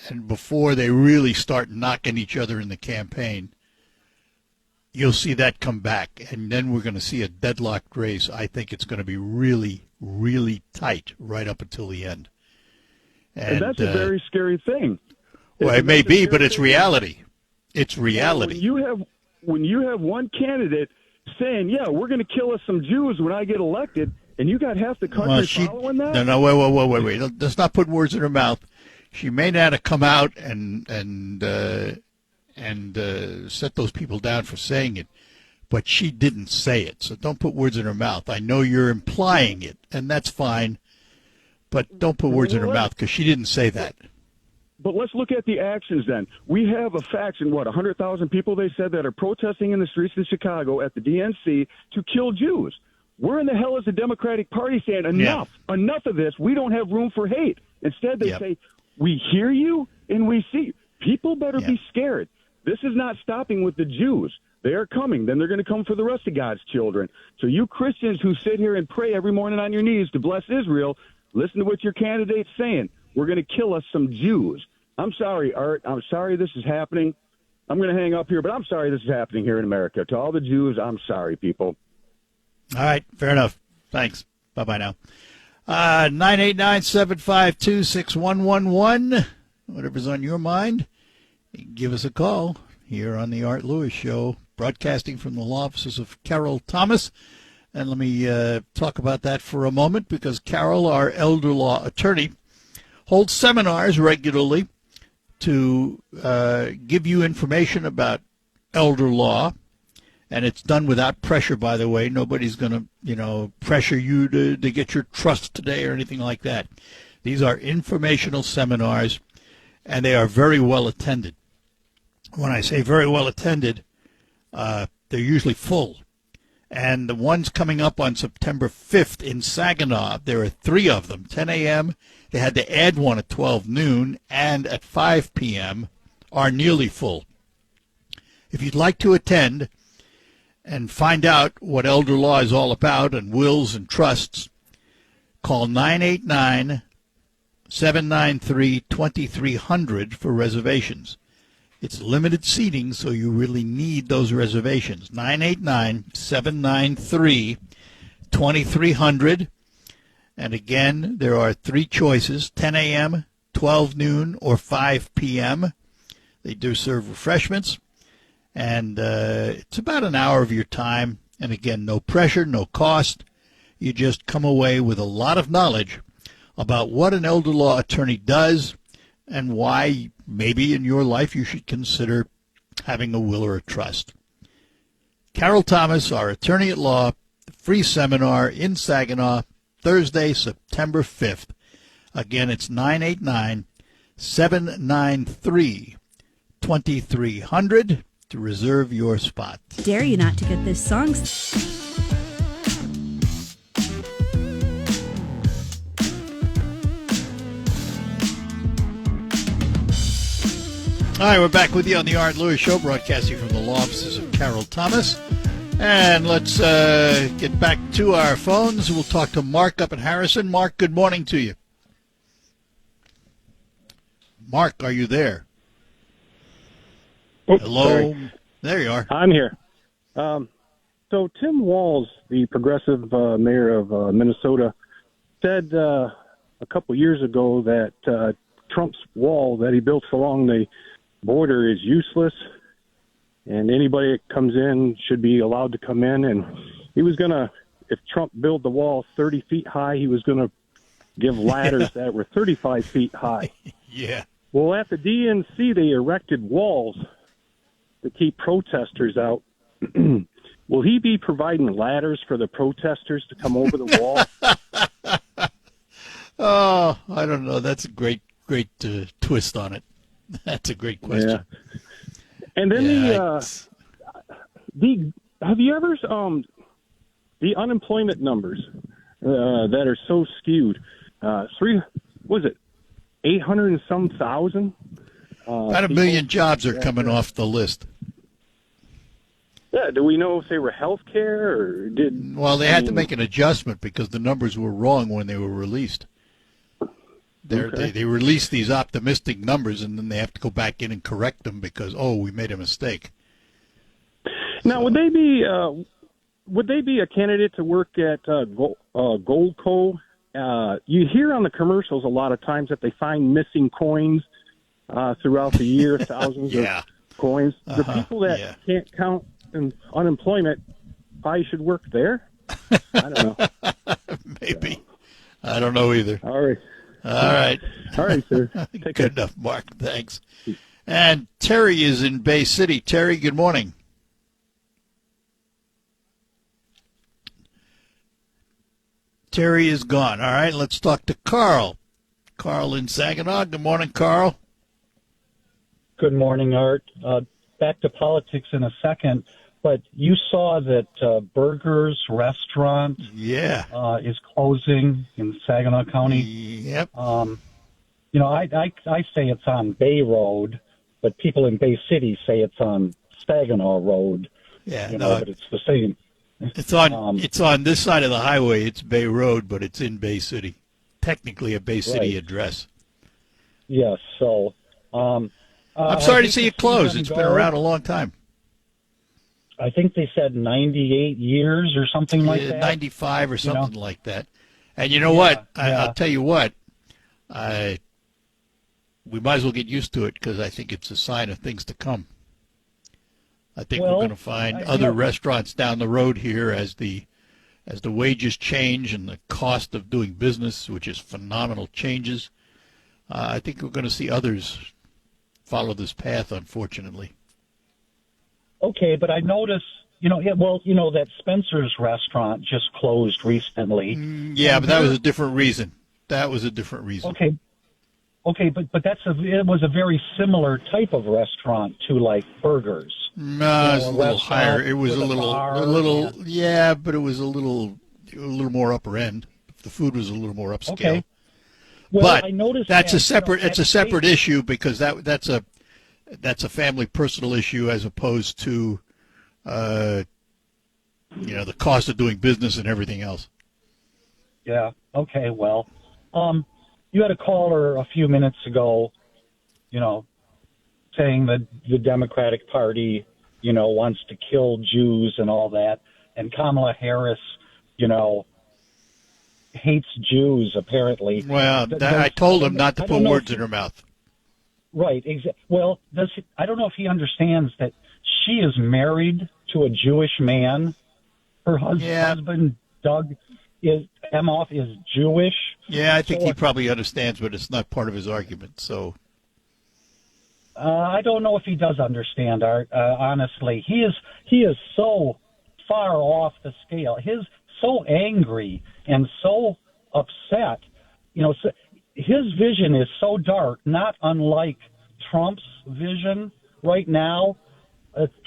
and before they really start knocking each other in the campaign, you'll see that come back. And then we're going to see a deadlocked race. I think it's going to be really, really tight right up until the end. And that's a very scary thing. Well, it may be, but it's reality. It's reality. When you have one candidate saying, yeah, we're going to kill us some Jews when I get elected, and you got half the country following that? No, wait. Let's not put words in her mouth. She may not have come out and set those people down for saying it, but she didn't say it. So don't put words in her mouth. I know you're implying it, and that's fine, but don't put words in her mouth because she didn't say that. But let's look at the actions then. We have a faction, 100,000 people, they said, that are protesting in the streets in Chicago at the DNC to kill Jews. Where in the hell is the Democratic Party saying, enough of this, we don't have room for hate? Instead, they say, we hear you and we see you. People better be scared. This is not stopping with the Jews. They are coming. Then they're going to come for the rest of God's children. So you Christians who sit here and pray every morning on your knees to bless Israel, listen to what your candidate's saying. We're going to kill us some Jews. I'm sorry, Art. I'm sorry this is happening. I'm going to hang up here, but I'm sorry this is happening here in America. To all the Jews, I'm sorry, people. All right, fair enough. Thanks. Bye-bye now. 989-752-6111. Whatever's on your mind, give us a call here on the Art Lewis Show, broadcasting from the law offices of Carol Thomas. And let me talk about that for a moment, because Carol, our elder law attorney, holds seminars regularly to give you information about elder law. And it's done without pressure, by the way. Nobody's going to, pressure you to get your trust today or anything like that. These are informational seminars, and they are very well attended. When I say very well attended, they're usually full. And the ones coming up on September 5th in Saginaw, there are 3 of them, 10 a.m. They had to add one at 12 noon, and at 5 p.m. are nearly full. If you'd like to attend and find out what elder law is all about and wills and trusts, call 989-793-2300 for reservations. It's limited seating, so you really need those reservations. 989-793-2300. And again, there are 3 choices, 10 a.m., 12 noon, or 5 p.m. They do serve refreshments. And it's about an hour of your time. And again, no pressure, no cost. You just come away with a lot of knowledge about what an elder law attorney does and why maybe in your life you should consider having a will or a trust. Carol Thomas, our attorney at law, free seminar in Saginaw, Thursday, September 5th. Again, it's 989-793-2300 to reserve your spot. Dare you not to get this song. All right, we're back with you on the Art Lewis Show, broadcasting from the law offices of Carol Thomas. And let's get back to our phones. We'll talk to Mark up in Harrison. Mark, good morning to you. Mark, are you there? Oh, hello? Sorry. There you are. I'm here. So Tim Walz, the progressive mayor of Minnesota, said a couple years ago that Trump's wall that he built along the border is useless, and anybody that comes in should be allowed to come in. And he was going to, if Trump built the wall 30 feet high, he was going to give ladders that were 35 feet high. Yeah. Well, at the DNC, they erected walls to keep protesters out. Will he be providing ladders for the protesters to come over the wall? Oh, I don't know. That's a great twist on it. That's a great question. Yeah. And then have you ever the unemployment numbers that are so skewed? 800 and some thousand. About 1 million jobs are coming off the list. Yeah. Do we know if they were health care or did? Well, they had to make an adjustment because the numbers were wrong when they were released. They release these optimistic numbers, and then they have to go back in and correct them because, we made a mistake. Now, would they be a candidate to work at Goldco? You hear on the commercials a lot of times that they find missing coins throughout the year, thousands of coins. The people that can't count in unemployment, I should work there? I don't know. Maybe. I don't know either. All right. All right. All right, sir. Good enough, Mark. Thanks. And Terry is in Bay City. Terry, good morning. Terry is gone. All right, let's talk to Carl. Carl in Saginaw. Good morning, Carl. Good morning, Art. Back to politics in a second, but you saw that Burgers Restaurant is closing in Saginaw County. Yep. You know, I say it's on Bay Road, but people in Bay City say it's on Saginaw Road. Yeah, you know, but it's the same. It's on this side of the highway. It's Bay Road, but it's in Bay City. Technically a Bay City address. Yes. So I'm sorry to see it close. It's been around a long time. I think they said 98 years or something like that. 95 or something like that. And you know what? I'll tell you what. We might as well get used to it because I think it's a sign of things to come. I think we're going to find other restaurants down the road here as the wages change and the cost of doing business, which is phenomenal, changes. I think we're going to see others follow this path, unfortunately. Okay, but I noticed, that Spencer's restaurant just closed recently. Yeah, but that was a different reason. Okay, but it was a very similar type of restaurant to like Burgers. No, it was a little higher. It was a little, yeah, but it was a little more upper end. The food was a little more upscale. Okay. Well, but I noticed that's that, a separate issue because that's a family personal issue as opposed to, the cost of doing business and everything else. Yeah. Okay. Well, you had a caller a few minutes ago, saying that the Democratic Party, wants to kill Jews and all that. And Kamala Harris, hates Jews, apparently. Well, I told him not to put words in her mouth. Right. Well, I don't know if he understands that she is married to a Jewish man. Her husband, Doug, Emhoff, is Jewish. Yeah, I think he probably understands, but it's not part of his argument. So I don't know if he does understand. Honestly, he is so far off the scale. So angry and so upset. His vision is so dark, not unlike Trump's vision right now.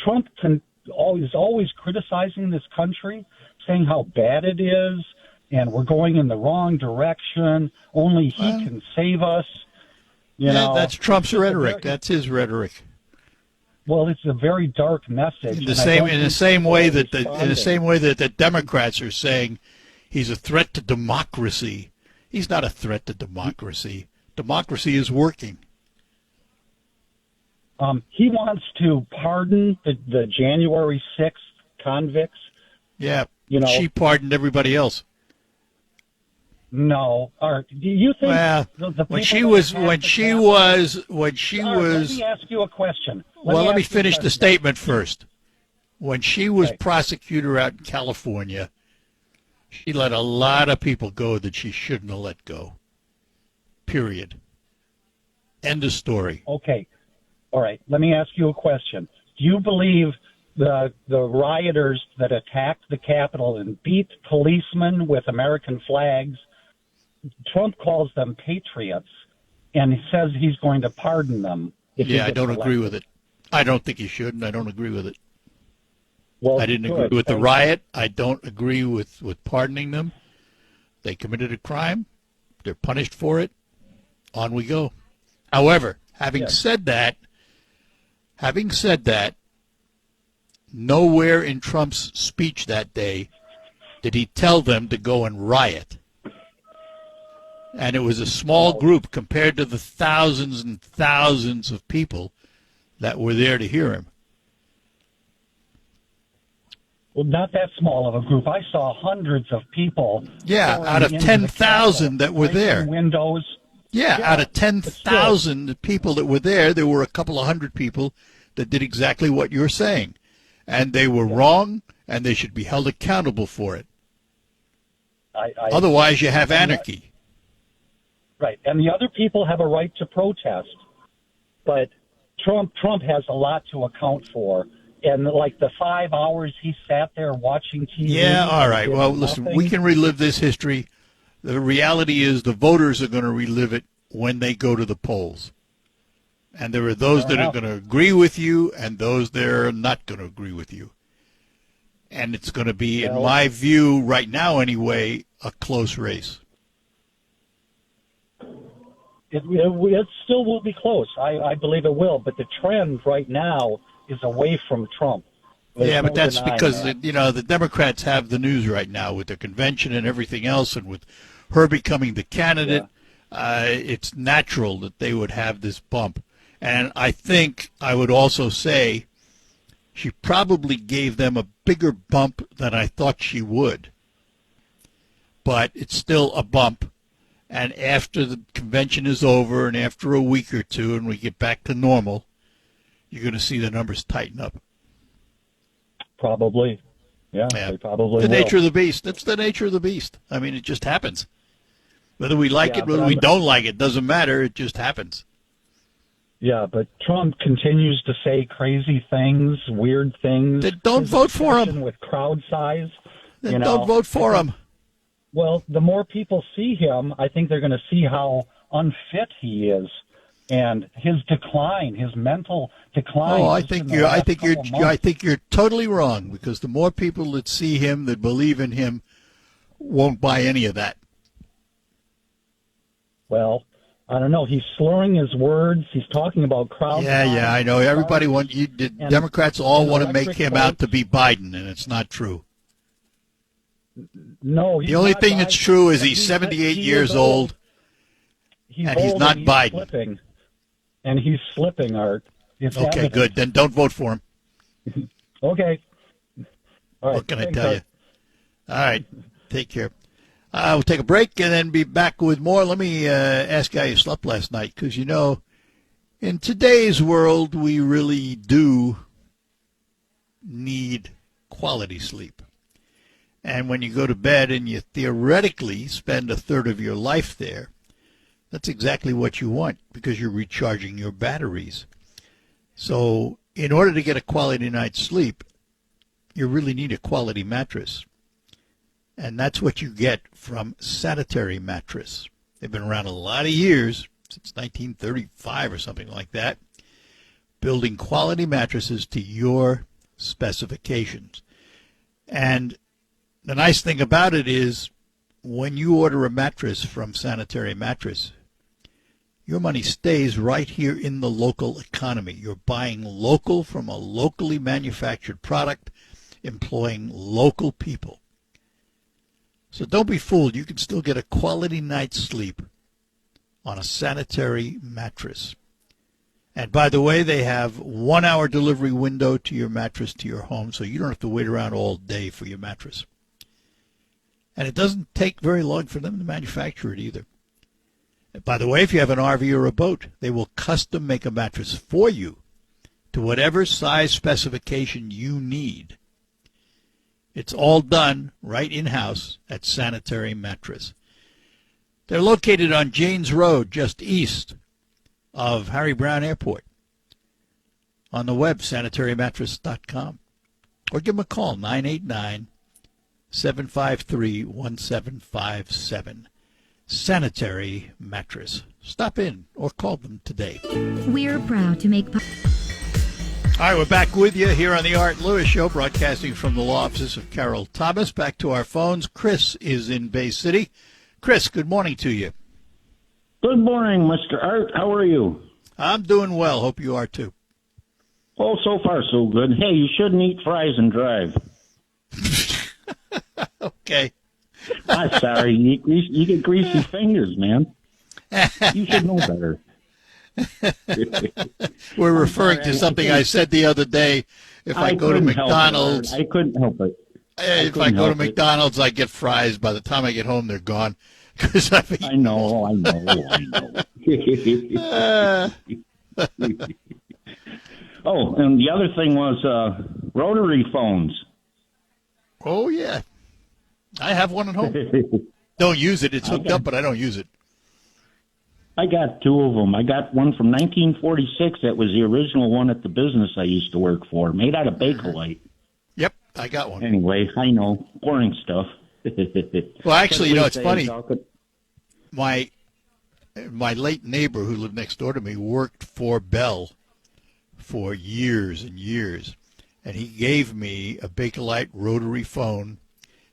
Trump is always criticizing this country, saying how bad it is, and we're going in the wrong direction. Only he can save us. That's Trump's rhetoric. That's his rhetoric. Well, it's a very dark message. In the same way that the Democrats are saying he's a threat to democracy. He's not a threat to democracy. Democracy is working. He wants to pardon the January 6th convicts. Yeah, she pardoned everybody else. No, Art. Do you think when she was? Let me ask you a question. Let me finish the statement first. When she was prosecutor out in California, she let a lot of people go that she shouldn't have let go. Period. End of story. Okay. All right. Let me ask you a question. Do you believe the rioters that attacked the Capitol and beat policemen with American flags, Trump calls them patriots, and he says he's going to pardon them? I don't agree with it. I don't think he should, and I don't agree with it. Well, I didn't agree with the riot. I don't agree with pardoning them. They committed a crime. They're punished for it. On we go. However, having said that, nowhere in Trump's speech that day did he tell them to go and riot. And it was a small group compared to the thousands and thousands of people that were there to hear him. Well, not that small of a group. I saw hundreds of people. Yeah, out of 10,000 that were there. Windows. Yeah, out of 10,000 people that were there were a couple of hundred people that did exactly what you're saying. and they were wrong, and they should be held accountable for it. Otherwise, you have anarchy. Right, and the other people have a right to protest, but Trump has a lot to account for. And like the 5 hours he sat there watching TV. Yeah, all right. Well, listen, we can relive this history. The reality is the voters are going to relive it when they go to the polls. And there are those that are going to agree with you and those that are not going to agree with you. And it's going to be, in my view, right now anyway, a close race. It still will be close. I believe it will. But the trend right now is away from Trump. Yeah, but that's because, the Democrats have the news right now with their convention and everything else, and with her becoming the candidate. It's natural that they would have this bump. And I think I would also say she probably gave them a bigger bump than I thought she would. But it's still a bump. And after the convention is over and after a week or two and we get back to normal, you're going to see the numbers tighten up. Probably. Yeah, they probably the will. nature of the beast. That's the nature of the beast. I mean, it just happens. Whether we like it, whether we don't like it, doesn't matter. It just happens. Yeah, but Trump continues to say crazy things, weird things. Then don't vote for him. With crowd size. Then don't vote for him. Well, the more people see him, I think they're going to see how unfit he is. And his decline, his mental decline. Oh, I think you're totally wrong, because the more people that see him, that believe in him, won't buy any of that. Well, I don't know. He's slurring his words. He's talking about crowd. Yeah, I know. Everybody Democrats all want to make him out to be Biden, and it's not true. No, the only thing that's true is he's 78 years old, and he's not Biden. Slipping. And he's slipping, Art. It's okay, evident. Good. Then don't vote for him. Okay. All right. What can I tell you? All right. Take care. We'll take a break and then be back with more. Let me ask you how you slept last night, because, in today's world, we really do need quality sleep. And when you go to bed and you theoretically spend a third of your life there, that's exactly what you want, because you're recharging your batteries. So in order to get a quality night's sleep, you really need a quality mattress. And that's what you get from Sanitary Mattress. They've been around a lot of years, since 1935 or something like that, building quality mattresses to your specifications. And the nice thing about it is, when you order a mattress from Sanitary Mattress, your money stays right here in the local economy. You're buying local from a locally manufactured product, employing local people. So don't be fooled. You can still get a quality night's sleep on a Sanitary Mattress. And by the way, they have 1 hour delivery window to your mattress to your home, so you don't have to wait around all day for your mattress. And it doesn't take very long for them to manufacture it either. By the way, if you have an RV or a boat, they will custom make a mattress for you to whatever size specification you need. It's all done right in-house at Sanitary Mattress. They're located on Janes Road, just east of Harry Brown Airport. On the web, sanitarymattress.com. Or give them a call, 989-753-1757. Sanitary Mattress. Stop in or call them today. We're proud to make... All right, we're back with you here on the Art Lewis Show, broadcasting from the law offices of Carol Thomas. Back to our phones. Chris is in Bay City. Chris, good morning to you. Good morning, Mr. Art. How are you? I'm doing well. Hope you are too. Oh, so far so good. Hey, you shouldn't eat fries and drive. Okay. I'm sorry. You get greasy fingers, man. You should know better. We're referring to something I said the other day. If I go to McDonald's, I couldn't help it. If I go to McDonald's, I get fries. By the time I get home, they're gone. Because I know. Oh, and the other thing was Rotary phones. Oh, yeah. I have one at home. Don't use it. It's hooked up, but I don't use it. I got two of them. I got one from 1946 that was the original one at the business I used to work for, made out of Bakelite. Yep, I got one. Anyway, I know. Boring stuff. Well, actually, it's funny. My late neighbor who lived next door to me worked for Bell for years and years, and he gave me a Bakelite rotary phone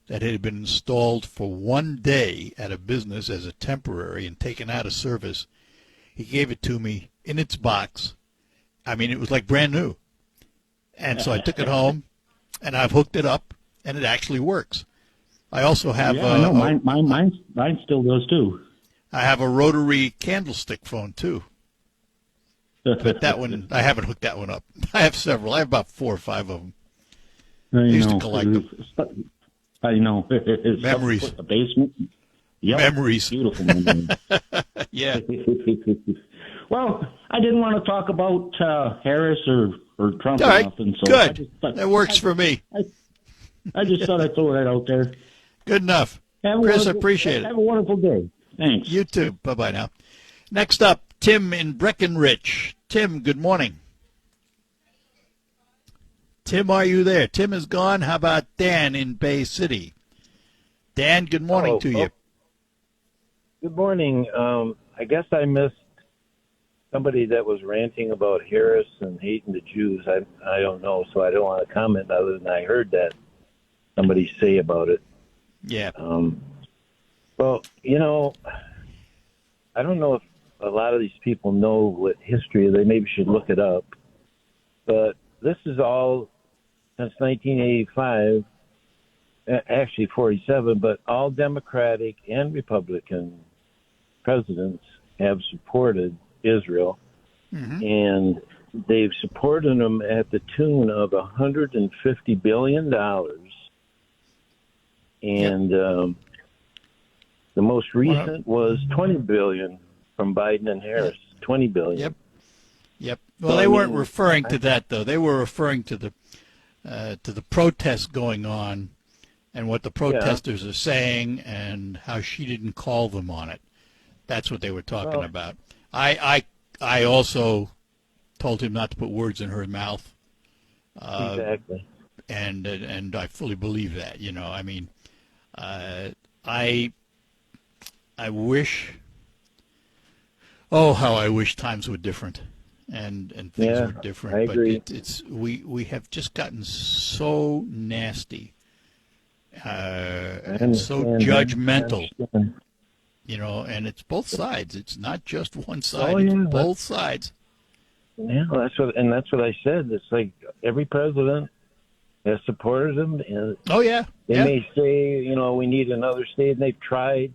that had been installed for one day at a business as a temporary and taken out of service. He gave it to me in its box. I mean, it was like brand new. And so I took it home, and I've hooked it up, and it actually works. I also have mine still does too. I have a rotary candlestick phone too. But that one, I haven't hooked that one up. I have several. I have about 4 or 5 of them. I used to collect them. I know. Memories. The basement. Yep. Memories. Beautiful memories. Yeah. Well, I didn't want to talk about Harris or Trump or nothing. So good. That works for me. I just thought I'd throw that out there. Good enough. Chris, I appreciate it. Have a wonderful day. Thanks. You too. Bye-bye now. Next up, Tim in Breckenridge. Tim, good morning. Tim, are you there? Tim is gone. How about Dan in Bay City? Dan, good morning to you. Good morning. I guess I missed somebody that was ranting about Harris and hating the Jews. I don't know, so I don't want to comment other than I heard that somebody say about it. Yeah. Well, I don't know if a lot of these people know what history. They maybe should look it up. But this is all since 1985, actually 47, but all Democratic and Republican presidents have supported Israel, and they've supported them at the tune of $150 billion. And the most recent was $20 billion from Biden and Harris. $20 billion. Yep. Well, they weren't referring to that though. They were referring to the protests going on and what the protesters are saying and how she didn't call them on it. That's what they were talking about. I also told him not to put words in her mouth. Exactly. And I fully believe that. I mean, I wish. Oh, how I wish times were different. And things were different, I agree. But we have just gotten so nasty and so judgmental, and it's both sides. It's not just one side; it's both sides. Yeah, that's what I said. It's like every president has supported him. And they may say, we need another state, and they've tried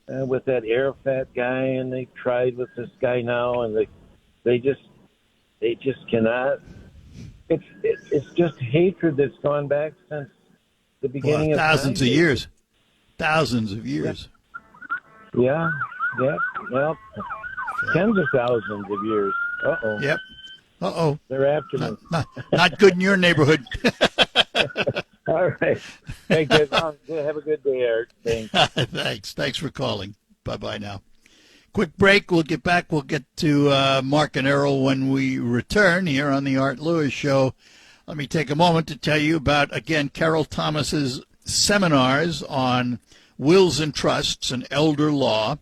with that Arafat guy, and they've tried with this guy now, and they just cannot. It's just hatred that's gone back since the beginning of thousands of years. Thousands of years. Yeah. Well, tens of thousands of years. Uh-oh. Yep. Uh-oh. They're after me. Not good in your neighborhood. All right. Thank you. Have a good day, Eric. Thanks. Thanks for calling. Bye-bye now. Quick break. We'll get back. We'll get to Mark and Errol when we return here on the Art Lewis Show. Let me take a moment to tell you about, again, Carol Thomas's seminars on wills and trusts and elder law.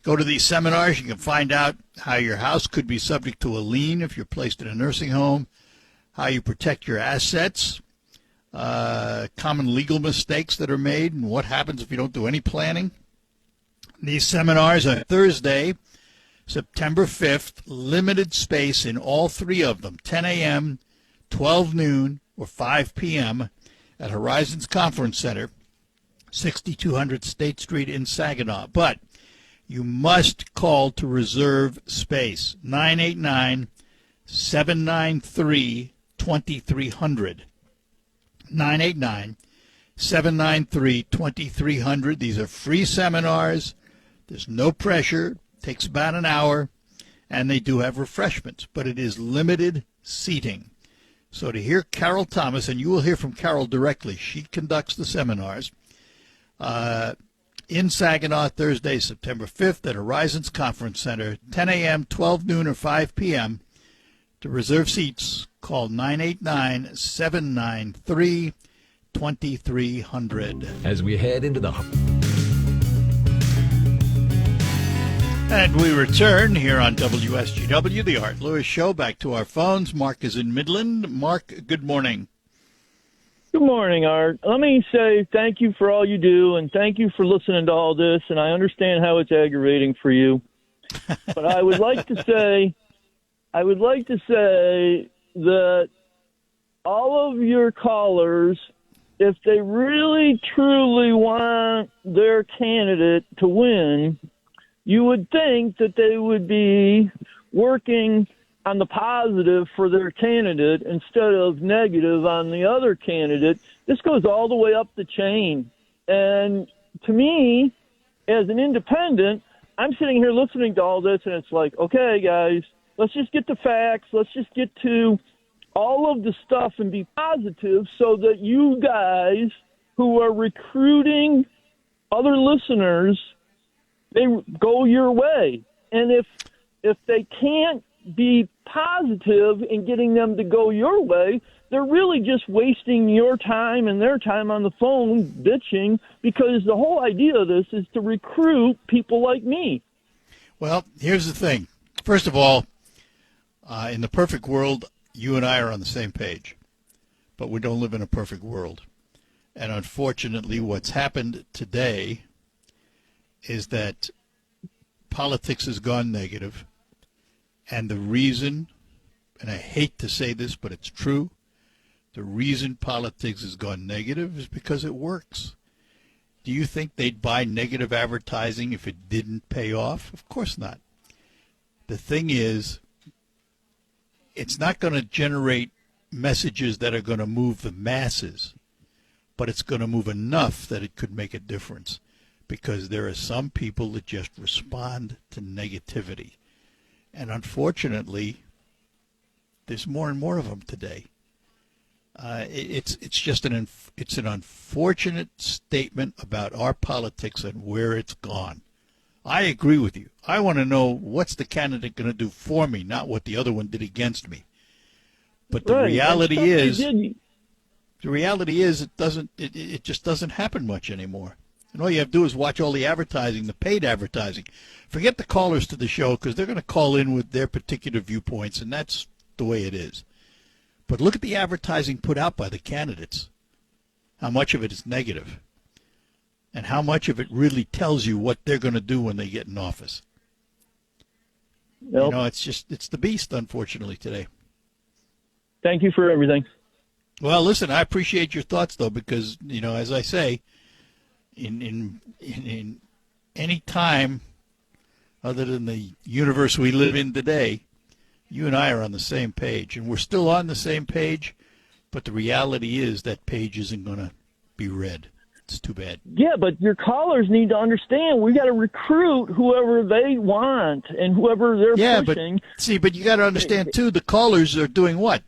Go to these seminars. You can find out how your house could be subject to a lien if you're placed in a nursing home, how you protect your assets, common legal mistakes that are made, and what happens if you don't do any planning. These seminars are Thursday, September 5th, limited space in all 3 of them, 10 a.m., 12 noon, or 5 p.m. at Horizons Conference Center, 6200 State Street in Saginaw. But you must call to reserve space, 989-793-2300. 989-793-2300. These are free seminars. There's no pressure. Takes about an hour, and they do have refreshments, but it is limited seating. So to hear Carol Thomas, and you will hear from Carol directly, she conducts the seminars in Saginaw Thursday, September 5th at Horizons Conference Center, 10 a.m., 12 noon, or 5 p.m. To reserve seats, call 989-793-2300. As we head into the... And we return here on WSGW, the Art Lewis Show. Back to our phones. Mark is in Midland. Mark, good morning. Good morning, Art. Let me say thank you for all you do, and thank you for listening to all this, and I understand how it's aggravating for you. But I would like to say that all of your callers, if they really, truly want their candidate to win, you would think that they would be working on the positive for their candidate instead of negative on the other candidate. This goes all the way up the chain. And to me, as an independent, I'm sitting here listening to all this, and it's like, okay, guys, let's just get the facts. Let's just get to all of the stuff and be positive so that you guys who are recruiting other listeners, they go your way. And if they can't be positive in getting them to go your way, they're really just wasting your time and their time on the phone bitching, because the whole idea of this is to recruit people like me. Well, here's the thing. First of all, in the perfect world, you and I are on the same page. But we don't live in a perfect world. And unfortunately, what's happened today is that politics has gone negative. And the reason, and I hate to say this, but it's true, the reason politics has gone negative is because it works. Do you think they'd buy negative advertising if it didn't pay off? Of course not. The thing is, it's not going to generate messages that are going to move the masses, but it's going to move enough that it could make a difference, because there are some people that just respond to negativity. And unfortunately, there's more and more of them today. It's just an unfortunate statement about our politics and where it's gone. I agree with you. I want to know what's the candidate going to do for me, not what the other one did against me. But the reality is, it just doesn't happen much anymore. And all you have to do is watch all the advertising, the paid advertising. Forget the callers to the show, because they're going to call in with their particular viewpoints, and that's the way it is. But look at the advertising put out by the candidates. How much of it is negative, and how much of it really tells you what they're going to do when they get in office. Yep. You know, it's the beast, unfortunately, today. Thank you for everything. Well, listen, I appreciate your thoughts, though, because, you know, as I say, in any time other than the universe we live in today, you and I are on the same page, and we're still on the same page, but the reality is that page isn't going to be read. It's too bad. Yeah, but your callers need to understand we got to recruit whoever they want and whoever they're pushing. But you got to understand, too, the callers are doing what?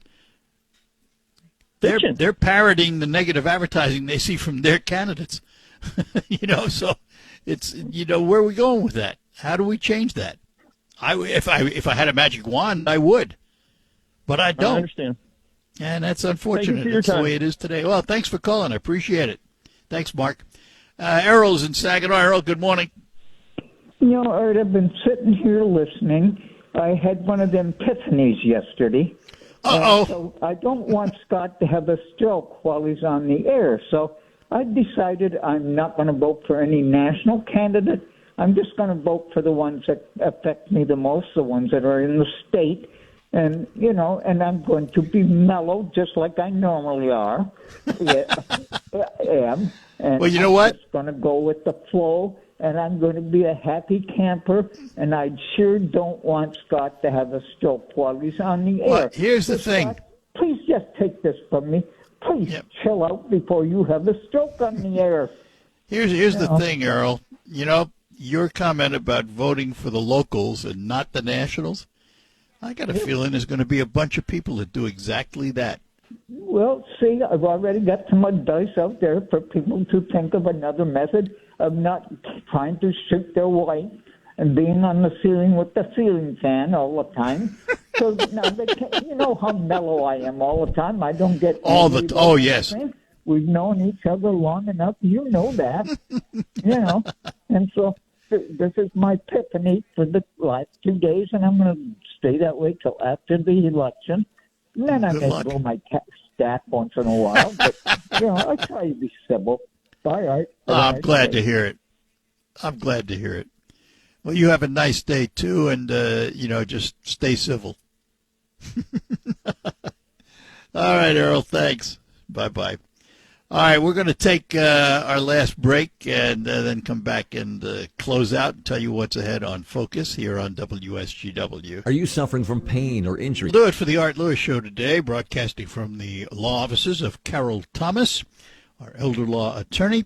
They're parroting the negative advertising they see from their candidates. You know, so it's, you know, where are we going with that? How do we change that? If I had a magic wand, I would, but I don't. I understand. And that's unfortunate. Thank you for your That's the time. way it is today. Well, thanks for calling. I appreciate it. Thanks, Mark. Errol's in Saginaw. Errol, good morning. You know, Art, I've been sitting here listening. I had one of them epiphanies yesterday. So I don't want Scott to have a stroke while he's on the air. So I decided I'm not going to vote for any national candidate. I'm just going to vote for the ones that affect me the most, the ones that are in the state. And, you know, and I'm going to be mellow just like I normally are. Yeah, I am. And well, you know what? I'm just going to go with the flow, and I'm going to be a happy camper, and I sure don't want Scott to have a stroke while he's on the air. Well, here's the thing. Scott, please just take this from me. Please chill out before you have a stroke on the air. Here's the thing, Errol. You know, your comment about voting for the locals and not the nationals, I got a feeling there's going to be a bunch of people that do exactly that. Well, see, I've already got some advice out there for people to think of another method of not trying to shoot their wife and being on the ceiling with the ceiling fan all the time. So now they can, you know how mellow I am all the time. I don't get yes. Anything. We've known each other long enough. You know that, And so this is my epiphany for the last 2 days, and I'm going to stay that way till after the election. And then I may blow my stack once in a while, but I try to be civil. All right. I'm glad to hear it. I'm glad to hear it. Well, you have a nice day too, and just stay civil. All right, Earl. Thanks. Bye. All right, we're going to take our last break and then come back and close out and tell you what's ahead on Focus here on WSGW. Are you suffering from pain or injury? We'll do it for the Art Lewis Show today, broadcasting from the law offices of Carol Thomas, our elder law attorney,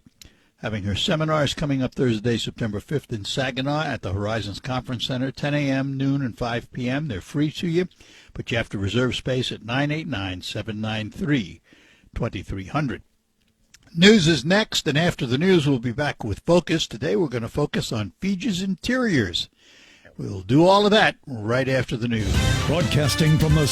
having her seminars coming up Thursday, September 5th in Saginaw at the Horizons Conference Center, 10 a.m., noon, and 5 p.m. They're free to you, but you have to reserve space at 989-793-2300. News is next, and after the news, we'll be back with Focus. Today, we're going to focus on Fiji's interiors. We'll do all of that right after the news. Broadcasting from the